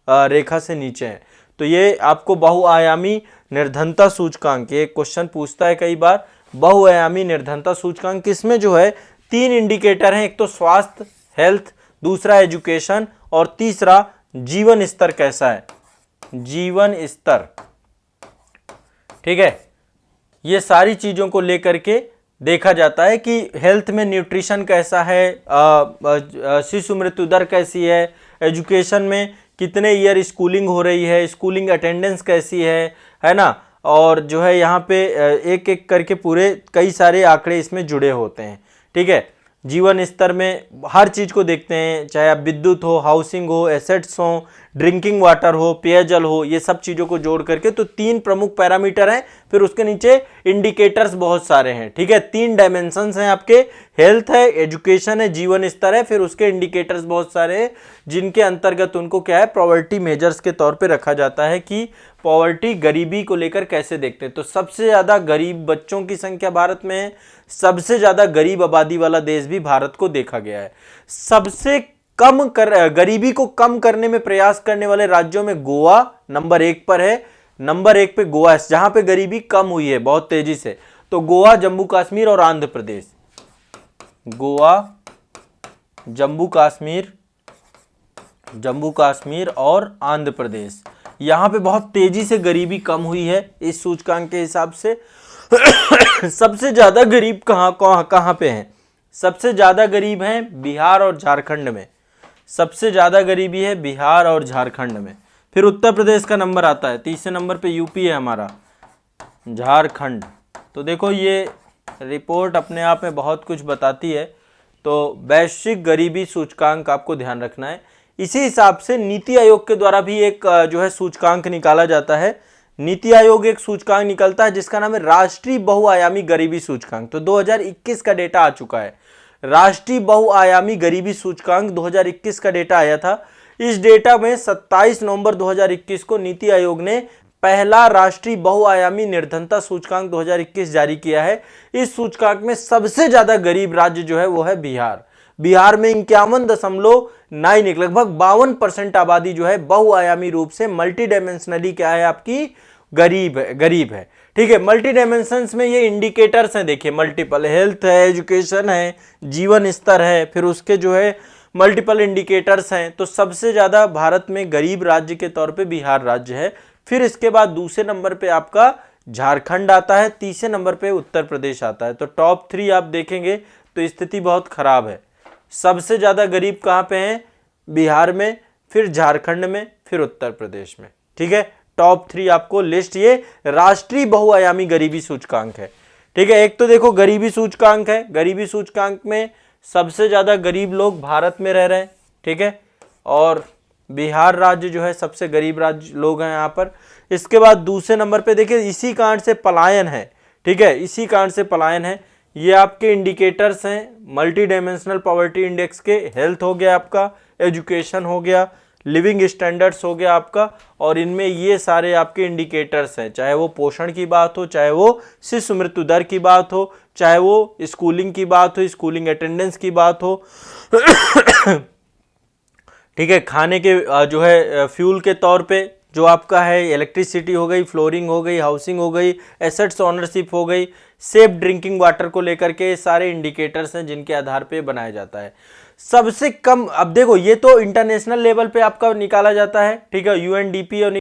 रेखा से नीचे हैं। तो ये आपको बहुआयामी निर्धनता सूचकांक, ये क्वेश्चन पूछता है कई बार, बहुआयामी निर्धनता सूचकांक, किसमें जो है 3 इंडिकेटर हैं, एक तो स्वास्थ्य, हेल्थ, दूसरा एजुकेशन, और तीसरा जीवन स्तर कैसा है, जीवन स्तर, ठीक है। ये सारी चीजों को लेकर के देखा जाता है कि हेल्थ में न्यूट्रिशन कैसा है, शिशु मृत्यु दर कैसी है, एजुकेशन में कितने ईयर स्कूलिंग हो रही है, स्कूलिंग अटेंडेंस कैसी है ना। और जो है यहाँ पे एक एक करके पूरे कई सारे आंकड़े इसमें जुड़े होते हैं, ठीक है। जीवन स्तर में हर चीज़ को देखते हैं, चाहे आप विद्युत हो, हाउसिंग हो, एसेट्स हो, ड्रिंकिंग वाटर हो, पेयजल हो, ये सब चीज़ों को जोड़ करके तो 3 प्रमुख पैरामीटर हैं। फिर उसके नीचे इंडिकेटर्स बहुत सारे हैं, ठीक है। 3 डायमेंशंस हैं आपके, हेल्थ है, एजुकेशन है, जीवन स्तर है, फिर उसके इंडिकेटर्स बहुत सारे हैं, जिनके अंतर्गत उनको क्या है, पॉवर्टी मेजर्स के तौर पे रखा जाता है कि पॉवर्टी, गरीबी को लेकर कैसे देखते हैं। तो सबसे ज़्यादा गरीब बच्चों की संख्या भारत में है, सबसे ज़्यादा गरीब आबादी वाला देश भी भारत को देखा गया है। सबसे कम गरीबी को कम करने में प्रयास करने वाले राज्यों में गोवा नंबर 1 पर है, नंबर 1 पे गोवा है, जहां पे गरीबी कम हुई है बहुत तेजी से। तो तो गोवा, जम्मू कश्मीर और आंध्र प्रदेश। गोवा, जम्मू कश्मीर और आंध्र प्रदेश, यहां पे बहुत तेजी से गरीबी कम हुई है इस सूचकांक के हिसाब से। सबसे ज्यादा गरीब कहां पे हैं? सबसे ज्यादा गरीब हैं बिहार और झारखंड में। सबसे ज्यादा गरीबी है बिहार और झारखंड में। फिर उत्तर प्रदेश का नंबर आता है, तीसरे नंबर पे यूपी है हमारा, झारखंड। तो देखो ये रिपोर्ट अपने आप में बहुत कुछ बताती है। तो वैश्विक गरीबी सूचकांक आपको ध्यान रखना है। इसी हिसाब से नीति आयोग के द्वारा भी एक जो है सूचकांक निकाला जाता है। नीति आयोग एक सूचकांक निकलता है जिसका नाम है राष्ट्रीय बहुआयामी गरीबी सूचकांक। तो 2021 का डेटा आ चुका है, राष्ट्रीय बहुआयामी गरीबी सूचकांक 2021 का डेटा आया था। इस डेटा में 27 नवंबर 2021 को नीति आयोग ने पहला राष्ट्रीय बहुआयामी निर्धनता सूचकांक 2021 जारी किया है। इस सूचकांक में सबसे ज्यादा गरीब राज्य जो है वो है बिहार। बिहार में 51.9 लगभग 52% आबादी जो है बहुआयामी रूप से मल्टी डायमेंशनली क्या है आपकी गरीब है। ठीक है, मल्टी डायमेंशंस में ये इंडिकेटर्स हैं, देखिए मल्टीपल हेल्थ है, एजुकेशन है, जीवन स्तर है, फिर उसके जो है मल्टीपल इंडिकेटर्स हैं। तो सबसे ज्यादा भारत में गरीब राज्य के तौर पे बिहार राज्य है। फिर इसके बाद दूसरे नंबर पे आपका झारखंड आता है, तीसरे नंबर पे उत्तर प्रदेश आता है। तो टॉप 3 आप देखेंगे तो स्थिति बहुत खराब है। सबसे ज्यादा गरीब कहां पे हैं? बिहार में, फिर झारखंड में, फिर उत्तर प्रदेश में। ठीक है, टॉप 3 आपको लिस्ट ये राष्ट्रीय बहुआयामी गरीबी सूचकांक है। ठीक है, एक तो देखो गरीबी सूचकांक है, गरीबी सूचकांक में सबसे ज्यादा गरीब लोग भारत में रह रहे हैं। ठीक है, और बिहार राज्य जो है सबसे गरीब राज्य लोग हैं यहाँ पर। इसके बाद दूसरे नंबर पे देखिए इसी कारण से पलायन है। ठीक है, इसी कारण से पलायन है। ये आपके इंडिकेटर्स हैं मल्टी डायमेंशनल पॉवर्टी इंडेक्स के। हेल्थ हो गया आपका, एजुकेशन हो गया, लिविंग स्टैंडर्ड्स हो गया आपका, और इनमें ये सारे आपके इंडिकेटर्स हैं, चाहे वो पोषण की बात हो, चाहे वो शिशु मृत्यु दर की बात हो, चाहे वो स्कूलिंग की बात हो, स्कूलिंग अटेंडेंस की बात हो। ठीक है, खाने के जो है फ्यूल के तौर पे जो आपका है इलेक्ट्रिसिटी हो गई, फ्लोरिंग हो गई, हाउसिंग हो गई, एसेट्स ओनरशिप हो गई, सेफ ड्रिंकिंग वाटर को लेकर के सारे इंडिकेटर्स हैं जिनके आधार पे बनाया जाता है। सबसे कम, अब देखो ये तो इंटरनेशनल लेवल पे आपका निकाला जाता है। ठीक है, यूएनडीपी और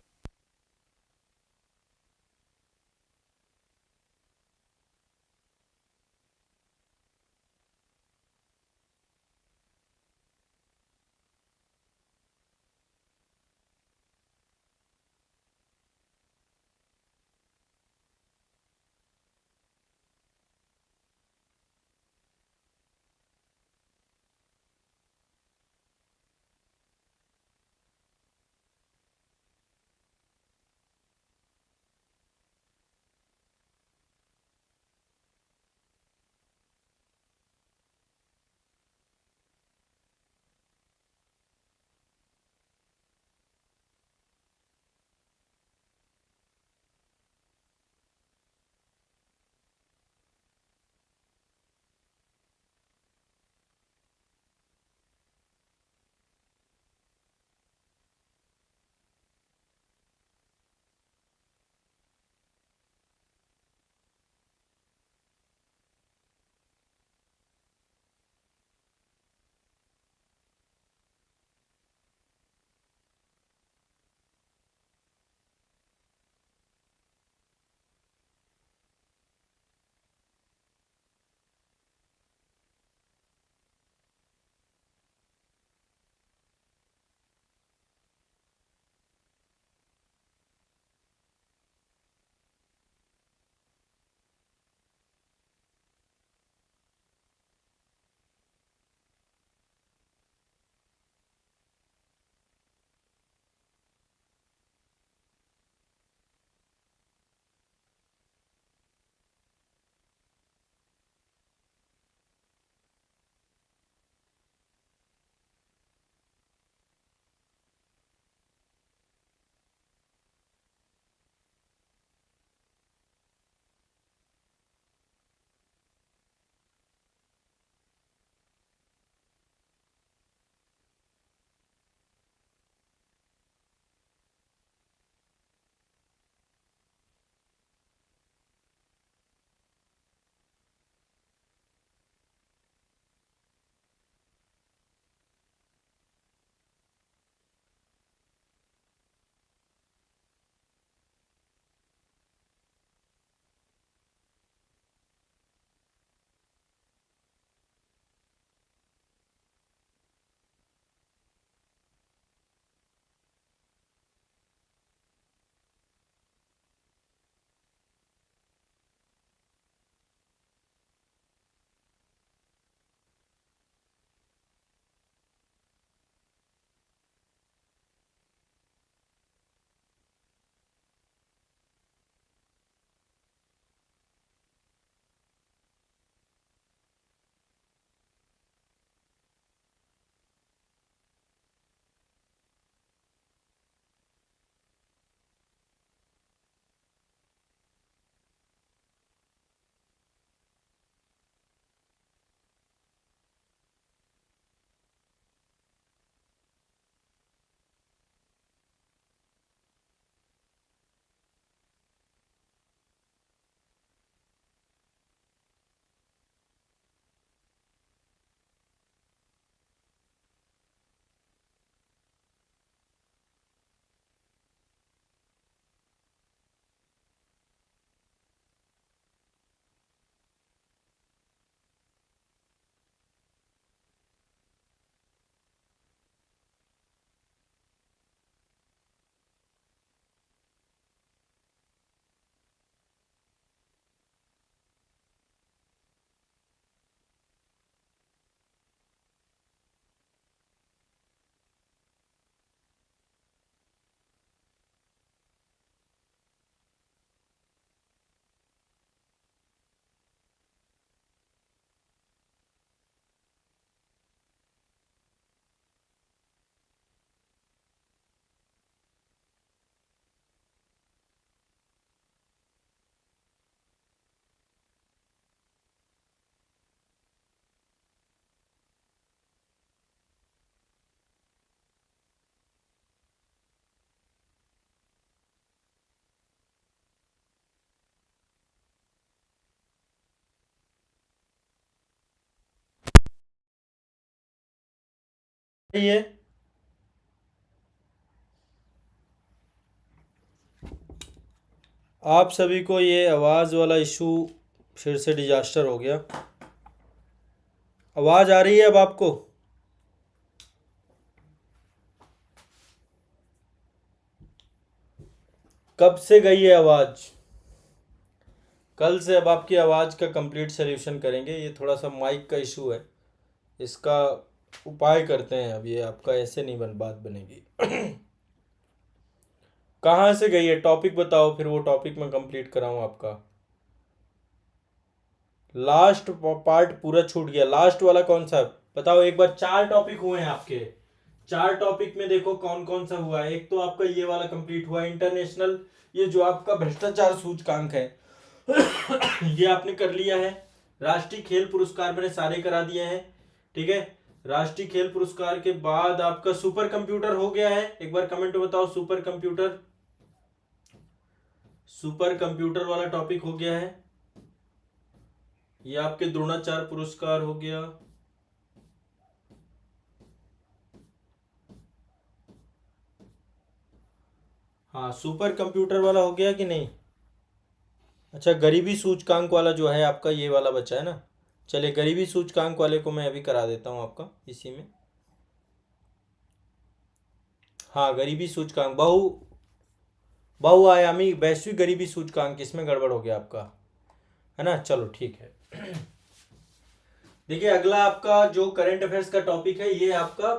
ये आप सभी को ये आवाज़ वाला इशू फिर से डिजास्टर हो गया। आवाज़ आ रही है अब आपको? कब से गई है आवाज़? कल से अब आपकी आवाज़ का कंप्लीट सॉल्यूशन करेंगे। ये थोड़ा सा माइक का इशू है, इसका उपाय करते हैं। अब ये आपका ऐसे नहीं बात बनेगी। कहाँ से गई है टॉपिक बताओ, फिर वो टॉपिक मैं कंप्लीट कराऊँ आपका। लास्ट पार्ट पूरा छूट गया। लास्ट वाला कौन सा बताओ एक बार। 4 टॉपिक हुए हैं आपके। 4 टॉपिक में देखो कौन कौन सा हुआ है। एक तो आपका ये वाला कंप्लीट हुआ, इंटरनेशनल, ये जो आपका भ्रष्टाचार सूचकांक है ये आपने कर लिया है। राष्ट्रीय खेल पुरस्कार मैंने सारे करा दिए हैं, ठीक है। राष्ट्रीय खेल पुरस्कार के बाद आपका सुपर कंप्यूटर हो गया है। एक बार कमेंट में बताओ सुपर कंप्यूटर। सुपर कंप्यूटर वाला टॉपिक हो गया है। ये आपके द्रोणाचार्य पुरस्कार हो गया। हाँ, सुपर कंप्यूटर वाला हो गया कि नहीं? अच्छा, गरीबी सूचकांक वाला जो है आपका ये वाला बचा है ना। चलिए गरीबी सूचकांक वाले को मैं अभी करा देता हूँ आपका इसी में। हाँ, गरीबी सूचकांक बहुआयामी वैश्विक गरीबी सूचकांक, इसमें गड़बड़ हो गया आपका, है ना। चलो ठीक है। देखिए अगला आपका जो करंट अफेयर्स का टॉपिक है, ये आपका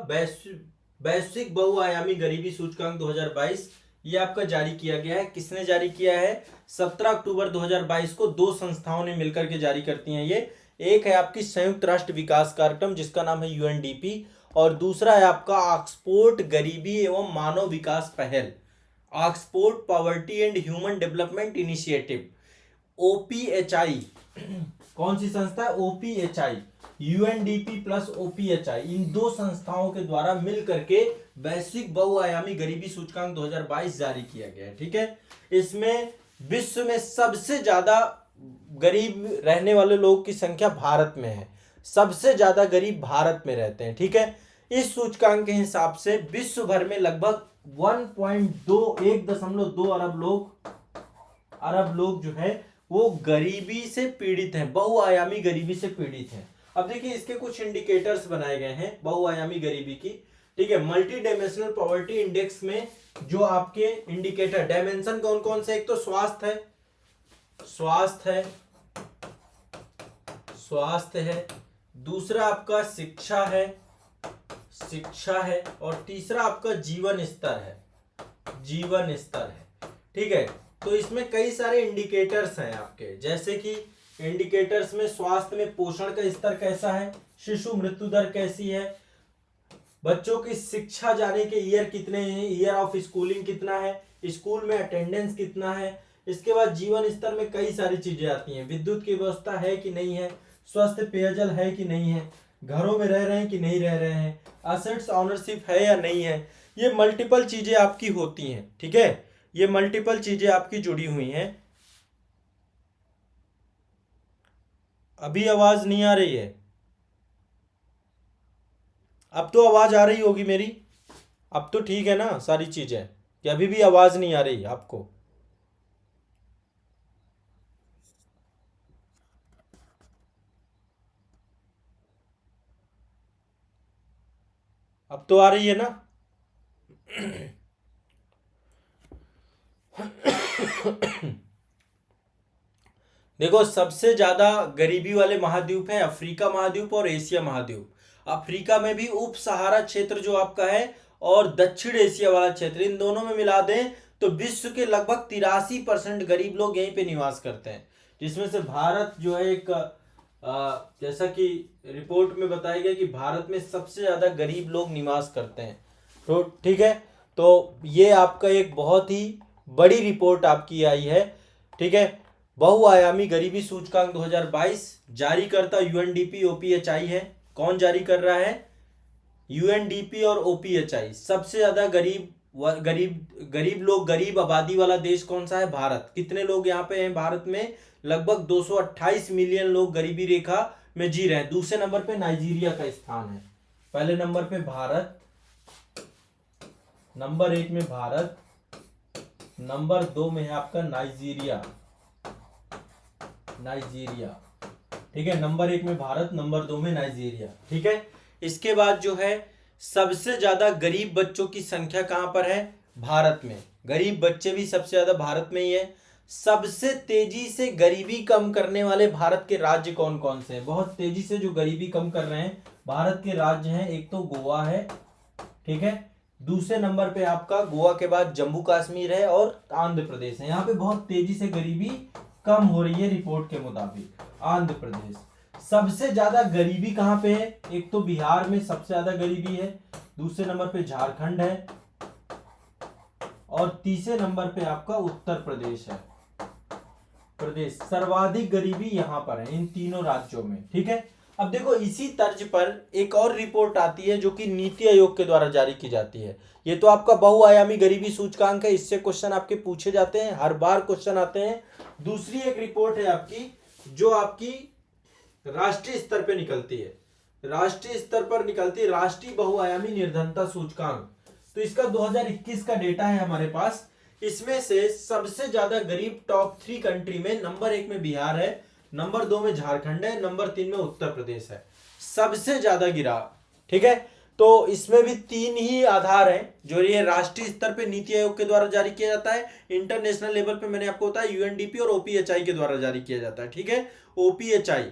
वैश्विक बहुआयामी गरीबी सूचकांक 2022, ये आपका जारी किया गया है। किसने जारी किया है? 17 अक्टूबर 2022 को 2 संस्थाओं ने मिलकर के जारी करती हैं ये। एक है आपकी संयुक्त राष्ट्र विकास कार्यक्रम जिसका नाम है यूएनडीपी, और दूसरा है आपका ऑक्सफोर्ड गरीबी एवं मानव विकास पहल, Oxford Poverty and Human Development initiative, OPHI. कौन सी संस्था है? ओपीएचआई। यूएनडीपी प्लस ओपीएचआई, इन 2 संस्थाओं के द्वारा मिल करके वैश्विक बहुआयामी गरीबी सूचकांक 2022 जारी किया गया है, ठीक है। इसमें विश्व में सबसे ज्यादा गरीब रहने वाले लोगों की संख्या भारत में है। सबसे ज्यादा गरीब भारत में रहते हैं, ठीक है। इस सूचकांक के हिसाब से विश्व भर में लगभग 1.2 अरब लोग जो है वो गरीबी से पीड़ित हैं, बहुआयामी गरीबी से पीड़ित हैं। अब देखिए इसके कुछ इंडिकेटर्स बनाए गए हैं बहुआयामी गरीबी की, ठीक है। मल्टी डायमेंशनल पॉवर्टी इंडेक्स में जो आपके इंडिकेटर डायमेंशन कौन कौन से? एक तो स्वास्थ्य है, दूसरा आपका शिक्षा है, और तीसरा आपका जीवन स्तर है, ठीक है। तो इसमें कई सारे इंडिकेटर्स हैं आपके, जैसे कि इंडिकेटर्स में स्वास्थ्य में पोषण का स्तर कैसा है, शिशु मृत्यु दर कैसी है, बच्चों की शिक्षा जाने के ईयर कितने हैं, ईयर ऑफ स्कूलिंग कितना है, स्कूल में अटेंडेंस कितना है। इसके बाद जीवन स्तर में कई सारी चीजें आती हैं, विद्युत की व्यवस्था है कि नहीं है, स्वस्थ पेयजल है कि नहीं है, घरों में रह रहे हैं कि नहीं रह रहे हैं, असेट्स ऑनरशिप है या नहीं है। ये मल्टीपल चीजें आपकी होती हैं, ठीक है। ये मल्टीपल चीजें आपकी जुड़ी हुई हैं। अभी आवाज नहीं आ रही है? अब तो आवाज आ रही होगी मेरी। अब तो ठीक है ना सारी चीजें, कि अभी भी आवाज नहीं आ रही आपको? अब तो आ रही है ना? देखो सबसे ज्यादा गरीबी वाले महाद्वीप है अफ्रीका महाद्वीप और एशिया महाद्वीप। अफ्रीका में भी उप सहारा क्षेत्र जो आपका है, और दक्षिण एशिया वाला क्षेत्र, इन दोनों में मिला दें तो विश्व के लगभग 83% गरीब लोग यहीं पे निवास करते हैं। जिसमें से भारत जो है एक जैसा कि रिपोर्ट में बताया गया कि भारत में सबसे ज्यादा गरीब लोग निवास करते हैं। तो ठीक है, तो ये आपका एक बहुत ही बड़ी रिपोर्ट आपकी आई है, ठीक है। बहुआयामी गरीबी सूचकांक 2022 जारी करता यूएनडीपी ओपीएचआई है। कौन जारी कर रहा है? यूएनडीपी और ओपीएचआई। सबसे ज्यादा गरीब लोग, गरीब आबादी वाला देश कौन सा है? भारत। कितने लोग यहाँ पे हैं भारत में? लगभग 228 मिलियन लोग गरीबी रेखा में जी रहे हैं। दूसरे नंबर पे नाइजीरिया का स्थान है, पहले नंबर पे भारत, नंबर 1 में भारत, नंबर 2 में है आपका नाइजीरिया, ठीक है, नंबर 1 में भारत, नंबर 2 में नाइजीरिया, ठीक है। इसके बाद जो है सबसे ज्यादा गरीब बच्चों की संख्या कहां पर है? भारत में। गरीब बच्चे भी सबसे ज्यादा भारत में ही है। सबसे तेजी से गरीबी कम करने वाले भारत के राज्य कौन कौन से हैं? बहुत तेजी से जो गरीबी कम कर रहे हैं भारत के राज्य हैं, एक तो गोवा है, ठीक है, दूसरे नंबर पे आपका गोवा के बाद जम्मू कश्मीर है और आंध्र प्रदेश है। यहाँ पे बहुत तेजी से गरीबी कम हो रही है रिपोर्ट के मुताबिक। आंध्र प्रदेश। सबसे ज्यादा गरीबी कहां पे है? एक तो बिहार में सबसे ज्यादा गरीबी है, दूसरे नंबर पे झारखंड है और तीसरे नंबर पे आपका उत्तर प्रदेश है। सर्वाधिक गरीबी यहां पर है इन तीनों राज्यों में, ठीक है। अब देखो इसी तर्ज पर एक और रिपोर्ट आती है जो कि नीति आयोग के द्वारा जारी की जाती है। ये तो आपका बहुआयामी गरीबी सूचकांक है, इससे क्वेश्चन आपके पूछे जाते हैं, हर बार क्वेश्चन आते हैं। दूसरी एक रिपोर्ट है आपकी जो आपकी राष्ट्रीय स्तर पे निकलती है, राष्ट्रीय स्तर पर निकलती है, राष्ट्रीय बहुआयामी निर्धनता सूचकांक। तो इसका 2021 का डेटा है हमारे पास। इसमें से सबसे ज्यादा गरीब टॉप 3 कंट्री में नंबर 1 में बिहार है, नंबर 2 में झारखंड है, नंबर 3 में उत्तर प्रदेश है, सबसे ज्यादा गिरा, ठीक है। तो इसमें भी 3 ही आधार हैं जो ये राष्ट्रीय स्तर पे नीति आयोग के द्वारा जारी किया जाता है, इंटरनेशनल लेवल पे मैंने आपको बताया यूएनडीपी और ओपीएचआई के द्वारा जारी किया जाता है, ठीक है, ओपीएचआई,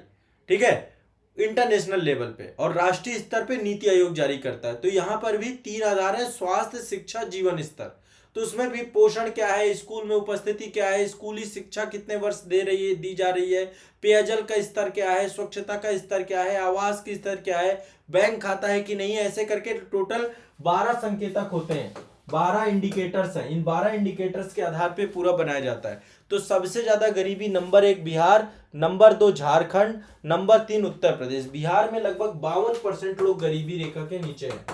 ठीक है, इंटरनेशनल लेवल पे, और राष्ट्रीय स्तर पे नीति आयोग जारी करता है। तो यहां पर भी 3 आधार है, स्वास्थ्य, शिक्षा, जीवन स्तर। तो उसमें भी पोषण क्या है, स्कूल में उपस्थिति क्या है, स्कूली शिक्षा कितने वर्ष दी जा रही है, पेयजल का स्तर क्या है, स्वच्छता का स्तर क्या है, आवास की स्तर क्या है, बैंक खाता है कि नहीं है, ऐसे करके टोटल 12 संकेतक होते हैं, 12 इंडिकेटर्स हैं। इन 12 इंडिकेटर्स के आधार पे पूरा बनाया जाता है। तो सबसे ज्यादा गरीबी number 1 Bihar, number 2 Jharkhand, number 3 Uttar Pradesh. Bihar में लगभग 52% लोग गरीबी रेखा के नीचे हैं,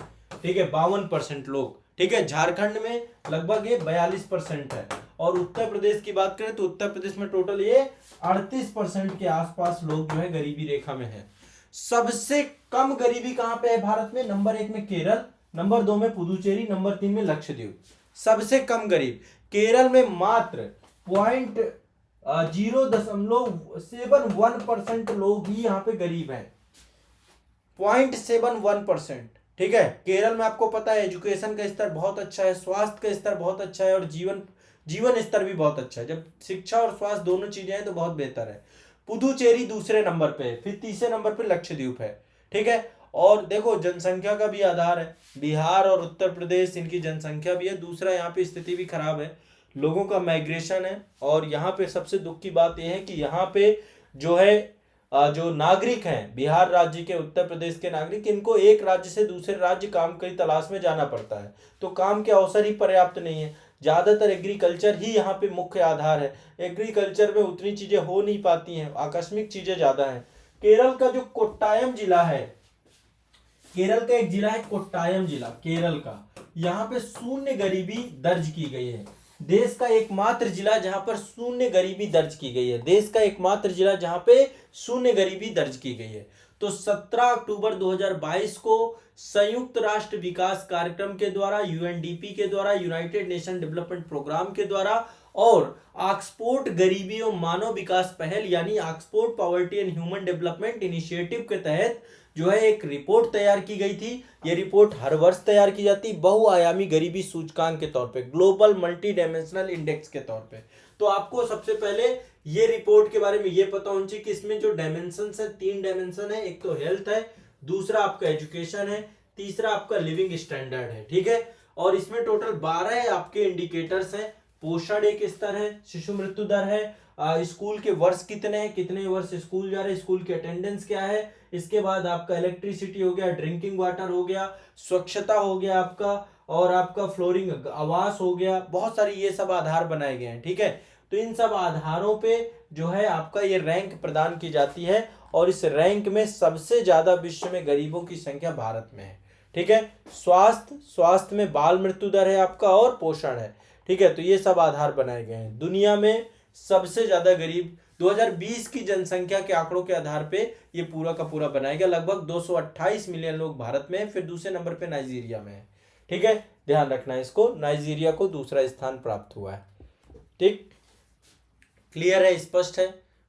ठीक है, 52% लोग, ठीक है। झारखंड में लगभग ये 42% है और उत्तर प्रदेश की बात करें तो उत्तर प्रदेश में टोटल ये 38% के आसपास लोग जो है गरीबी रेखा में है। सबसे कम गरीबी कहां पे है भारत में? नंबर 1 में केरल, नंबर 2 में पुदुचेरी, नंबर 3 में लक्षद्वीप। सबसे कम गरीब केरल में मात्र 0.71% लोग ही यहाँ पे गरीब हैं, 0.71%, ठीक है। केरल में आपको पता है एजुकेशन का स्तर बहुत अच्छा है, स्वास्थ्य का स्तर बहुत अच्छा है और जीवन स्तर भी बहुत अच्छा है। जब शिक्षा और स्वास्थ्य दोनों चीजें हैं तो बहुत बेहतर है। पुदुचेरी दूसरे नंबर पे, फिर तीसरे नंबर पे लक्षद्वीप है, ठीक है। और देखो जनसंख्या का भी आधार है, बिहार और उत्तर प्रदेश इनकी जनसंख्या भी है। दूसरा यहाँ पे स्थिति भी खराब है, लोगों का माइग्रेशन है। और यहाँ पे सबसे दुख की बात यह है कि यहाँ पे जो है जो नागरिक हैं बिहार राज्य के, उत्तर प्रदेश के नागरिक, इनको एक राज्य से दूसरे राज्य काम की तलाश में जाना पड़ता है, तो काम के अवसर ही पर्याप्त नहीं है। ज्यादातर एग्रीकल्चर ही यहाँ पे मुख्य आधार है, एग्रीकल्चर में उतनी चीजें हो नहीं पाती हैं, आकस्मिक चीजें ज्यादा हैं। केरल का जो कोट्टायम जिला है, केरल का एक जिला है कोट्टायम जिला केरल का, यहाँ पे शून्य गरीबी दर्ज की गई है। देश का एकमात्र जिला जहां पर शून्य गरीबी दर्ज की गई है, देश का एकमात्र जिला जहां पे शून्य गरीबी दर्ज की गई है। तो 17 अक्टूबर 2022 को संयुक्त राष्ट्र विकास कार्यक्रम के द्वारा, यूएनडीपी के द्वारा, यूनाइटेड नेशन डेवलपमेंट प्रोग्राम के द्वारा और ऑक्सफोर्ड गरीबी एवं मानव विकास पहल यानी Oxford Poverty and Human Development initiative के तहत जो है एक रिपोर्ट तैयार की गई थी। यह रिपोर्ट हर वर्ष तैयार की जाती बहुआयामी गरीबी सूचकांक के तौर पे, ग्लोबल मल्टी डायमेंशनल इंडेक्स के तौर पे। तो आपको सबसे पहले ये रिपोर्ट के बारे में ये पता होना चाहिए कि इसमें जो डायमेंशन है 3 डायमेंशन है, एक तो हेल्थ है, दूसरा आपका एजुकेशन है, तीसरा आपका लिविंग स्टैंडर्ड है, ठीक है। और इसमें टोटल 12 आपके इंडिकेटर्स हैं। पोषण एक स्तर है, शिशु मृत्यु दर है, स्कूल के वर्ष कितने हैं, कितने वर्ष स्कूल जा रहे हैं, स्कूल की अटेंडेंस क्या है, इसके बाद आपका इलेक्ट्रिसिटी हो गया, ड्रिंकिंग वाटर हो गया, स्वच्छता हो गया आपका, और आपका फ्लोरिंग आवास हो गया, बहुत सारी ये सब आधार बनाए गए हैं, ठीक है। तो इन सब आधारों पे जो है आपका ये रैंक प्रदान की जाती है और इस रैंक में सबसे ज्यादा विश्व में गरीबों की संख्या भारत में है, ठीक है। स्वास्थ्य में बाल मृत्यु दर है आपका और पोषण है, ठीक है। तो ये सब आधार बनाए गए हैं। दुनिया में सबसे ज्यादा गरीब 2020 की जनसंख्या के आंकड़ों के आधार पे ये पूरा का पूरा बनाया गया। लगभग 228 मिलियन लोग भारत में, फिर दूसरे नंबर पे नाइजीरिया में है, ठीक है। ध्यान रखना है इसको, नाइजीरिया को दूसरा स्थान प्राप्त हुआ है। ठीक, क्लियर है, स्पष्ट है।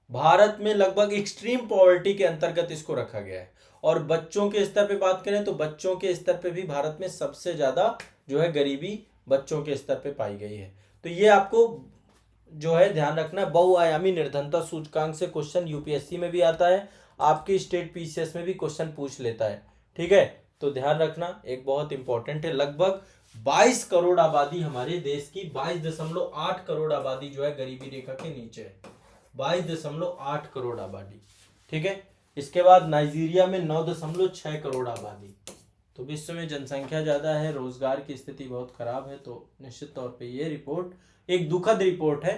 भारत में लगभग एक्सट्रीम पॉवर्टी के अंतर्गत इसको रखा गया है। और बच्चों के स्तर पे बात करें तो बच्चों के स्तर पे भी भारत में सबसे ज्यादा जो है गरीबी बच्चों के स्तर पे पाई गई है। तो ये आपको जो है ध्यान रखना, बहुआयामी निर्धनता सूचकांक से क्वेश्चन यूपीएससी में भी आता है, आपकी स्टेट पीसीएस में भी क्वेश्चन पूछ लेता है। ठीक है, तो ध्यान रखना, एक बहुत इंपॉर्टेंट है। लगभग 22 करोड़ आबादी हमारे देश की, 22.8 करोड़ आबादी जो है गरीबी रेखा के नीचे है, 22.8 करोड़ आबादी। ठीक है, इसके बाद नाइजीरिया में 9.6 करोड़ आबादी। तो विश्व में जनसंख्या ज्यादा है, रोजगार की स्थिति बहुत खराब है, तो निश्चित तौर पे ये रिपोर्ट एक दुखद रिपोर्ट है।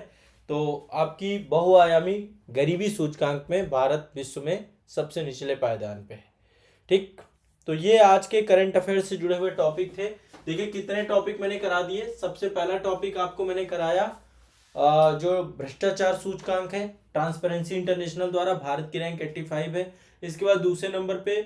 तो आपकी बहुआयामी गरीबी सूचकांक में भारत विश्व में सबसे निचले पायदान पे है। ठीक, तो ये आज के करंट अफेयर्स से जुड़े हुए टॉपिक थे। देखिए कितने टॉपिक मैंने करा दिए। सबसे पहला टॉपिक आपको मैंने कराया जो भ्रष्टाचार सूचकांक है, ट्रांसपेरेंसी इंटरनेशनल द्वारा भारत की रैंक 85 है। इसके बाद दूसरे नंबर पे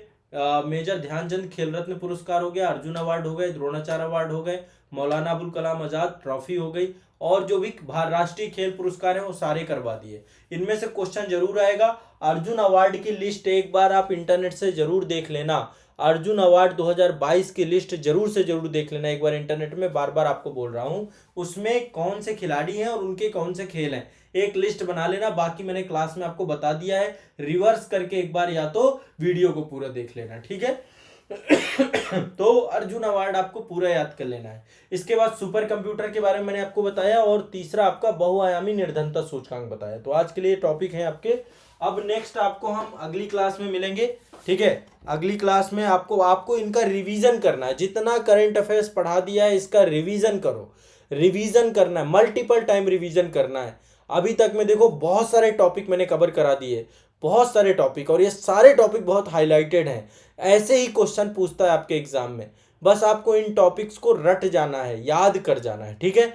मेजर ध्यानचंद खेल रत्न पुरस्कार हो गया, अर्जुन अवार्ड हो गए, द्रोणाचार्य अवार्ड हो गए, मौलाना अबुल कलाम आजाद ट्रॉफी हो गई, और जो भी राष्ट्रीय खेल पुरस्कार हैं वो सारे करवा दिए। इनमें से क्वेश्चन जरूर आएगा। अर्जुन अवार्ड की लिस्ट एक बार आप इंटरनेट से जरूर देख लेना, अर्जुन अवार्ड 2022 की लिस्ट जरूर से जरूर देख लेना एक बार इंटरनेट में, बार बार आपको बोल रहा हूं। उसमें कौन से खिलाड़ी हैं और उनके कौन से खेल हैं, एक लिस्ट बना लेना। बाकी मैंने क्लास में आपको बता दिया है, रिवर्स करके एक बार या तो वीडियो को पूरा देख लेना। ठीक है तो अर्जुन अवार्ड आपको पूरा याद कर लेना है। इसके बाद सुपर कंप्यूटर के बारे में मैंने आपको बताया, और तीसरा आपका बहुआयामी निर्धनता सूचकांक बताया। तो आज के लिए टॉपिक है आपके। अब नेक्स्ट आपको हम अगली क्लास में मिलेंगे। ठीक है, अगली क्लास में आपको इनका रिवीजन करना है। जितना करंट अफेयर्स पढ़ा दिया है इसका रिवीजन करो, रिवीजन करना है, मल्टीपल टाइम रिवीजन करना है। अभी तक में देखो बहुत सारे टॉपिक मैंने कवर करा दिए, बहुत सारे टॉपिक, और ये सारे टॉपिक बहुत हाईलाइटेड हैं। ऐसे ही क्वेश्चन पूछता है आपके एग्जाम में, बस आपको इन टॉपिक्स को रट जाना है, याद कर जाना है। ठीक है,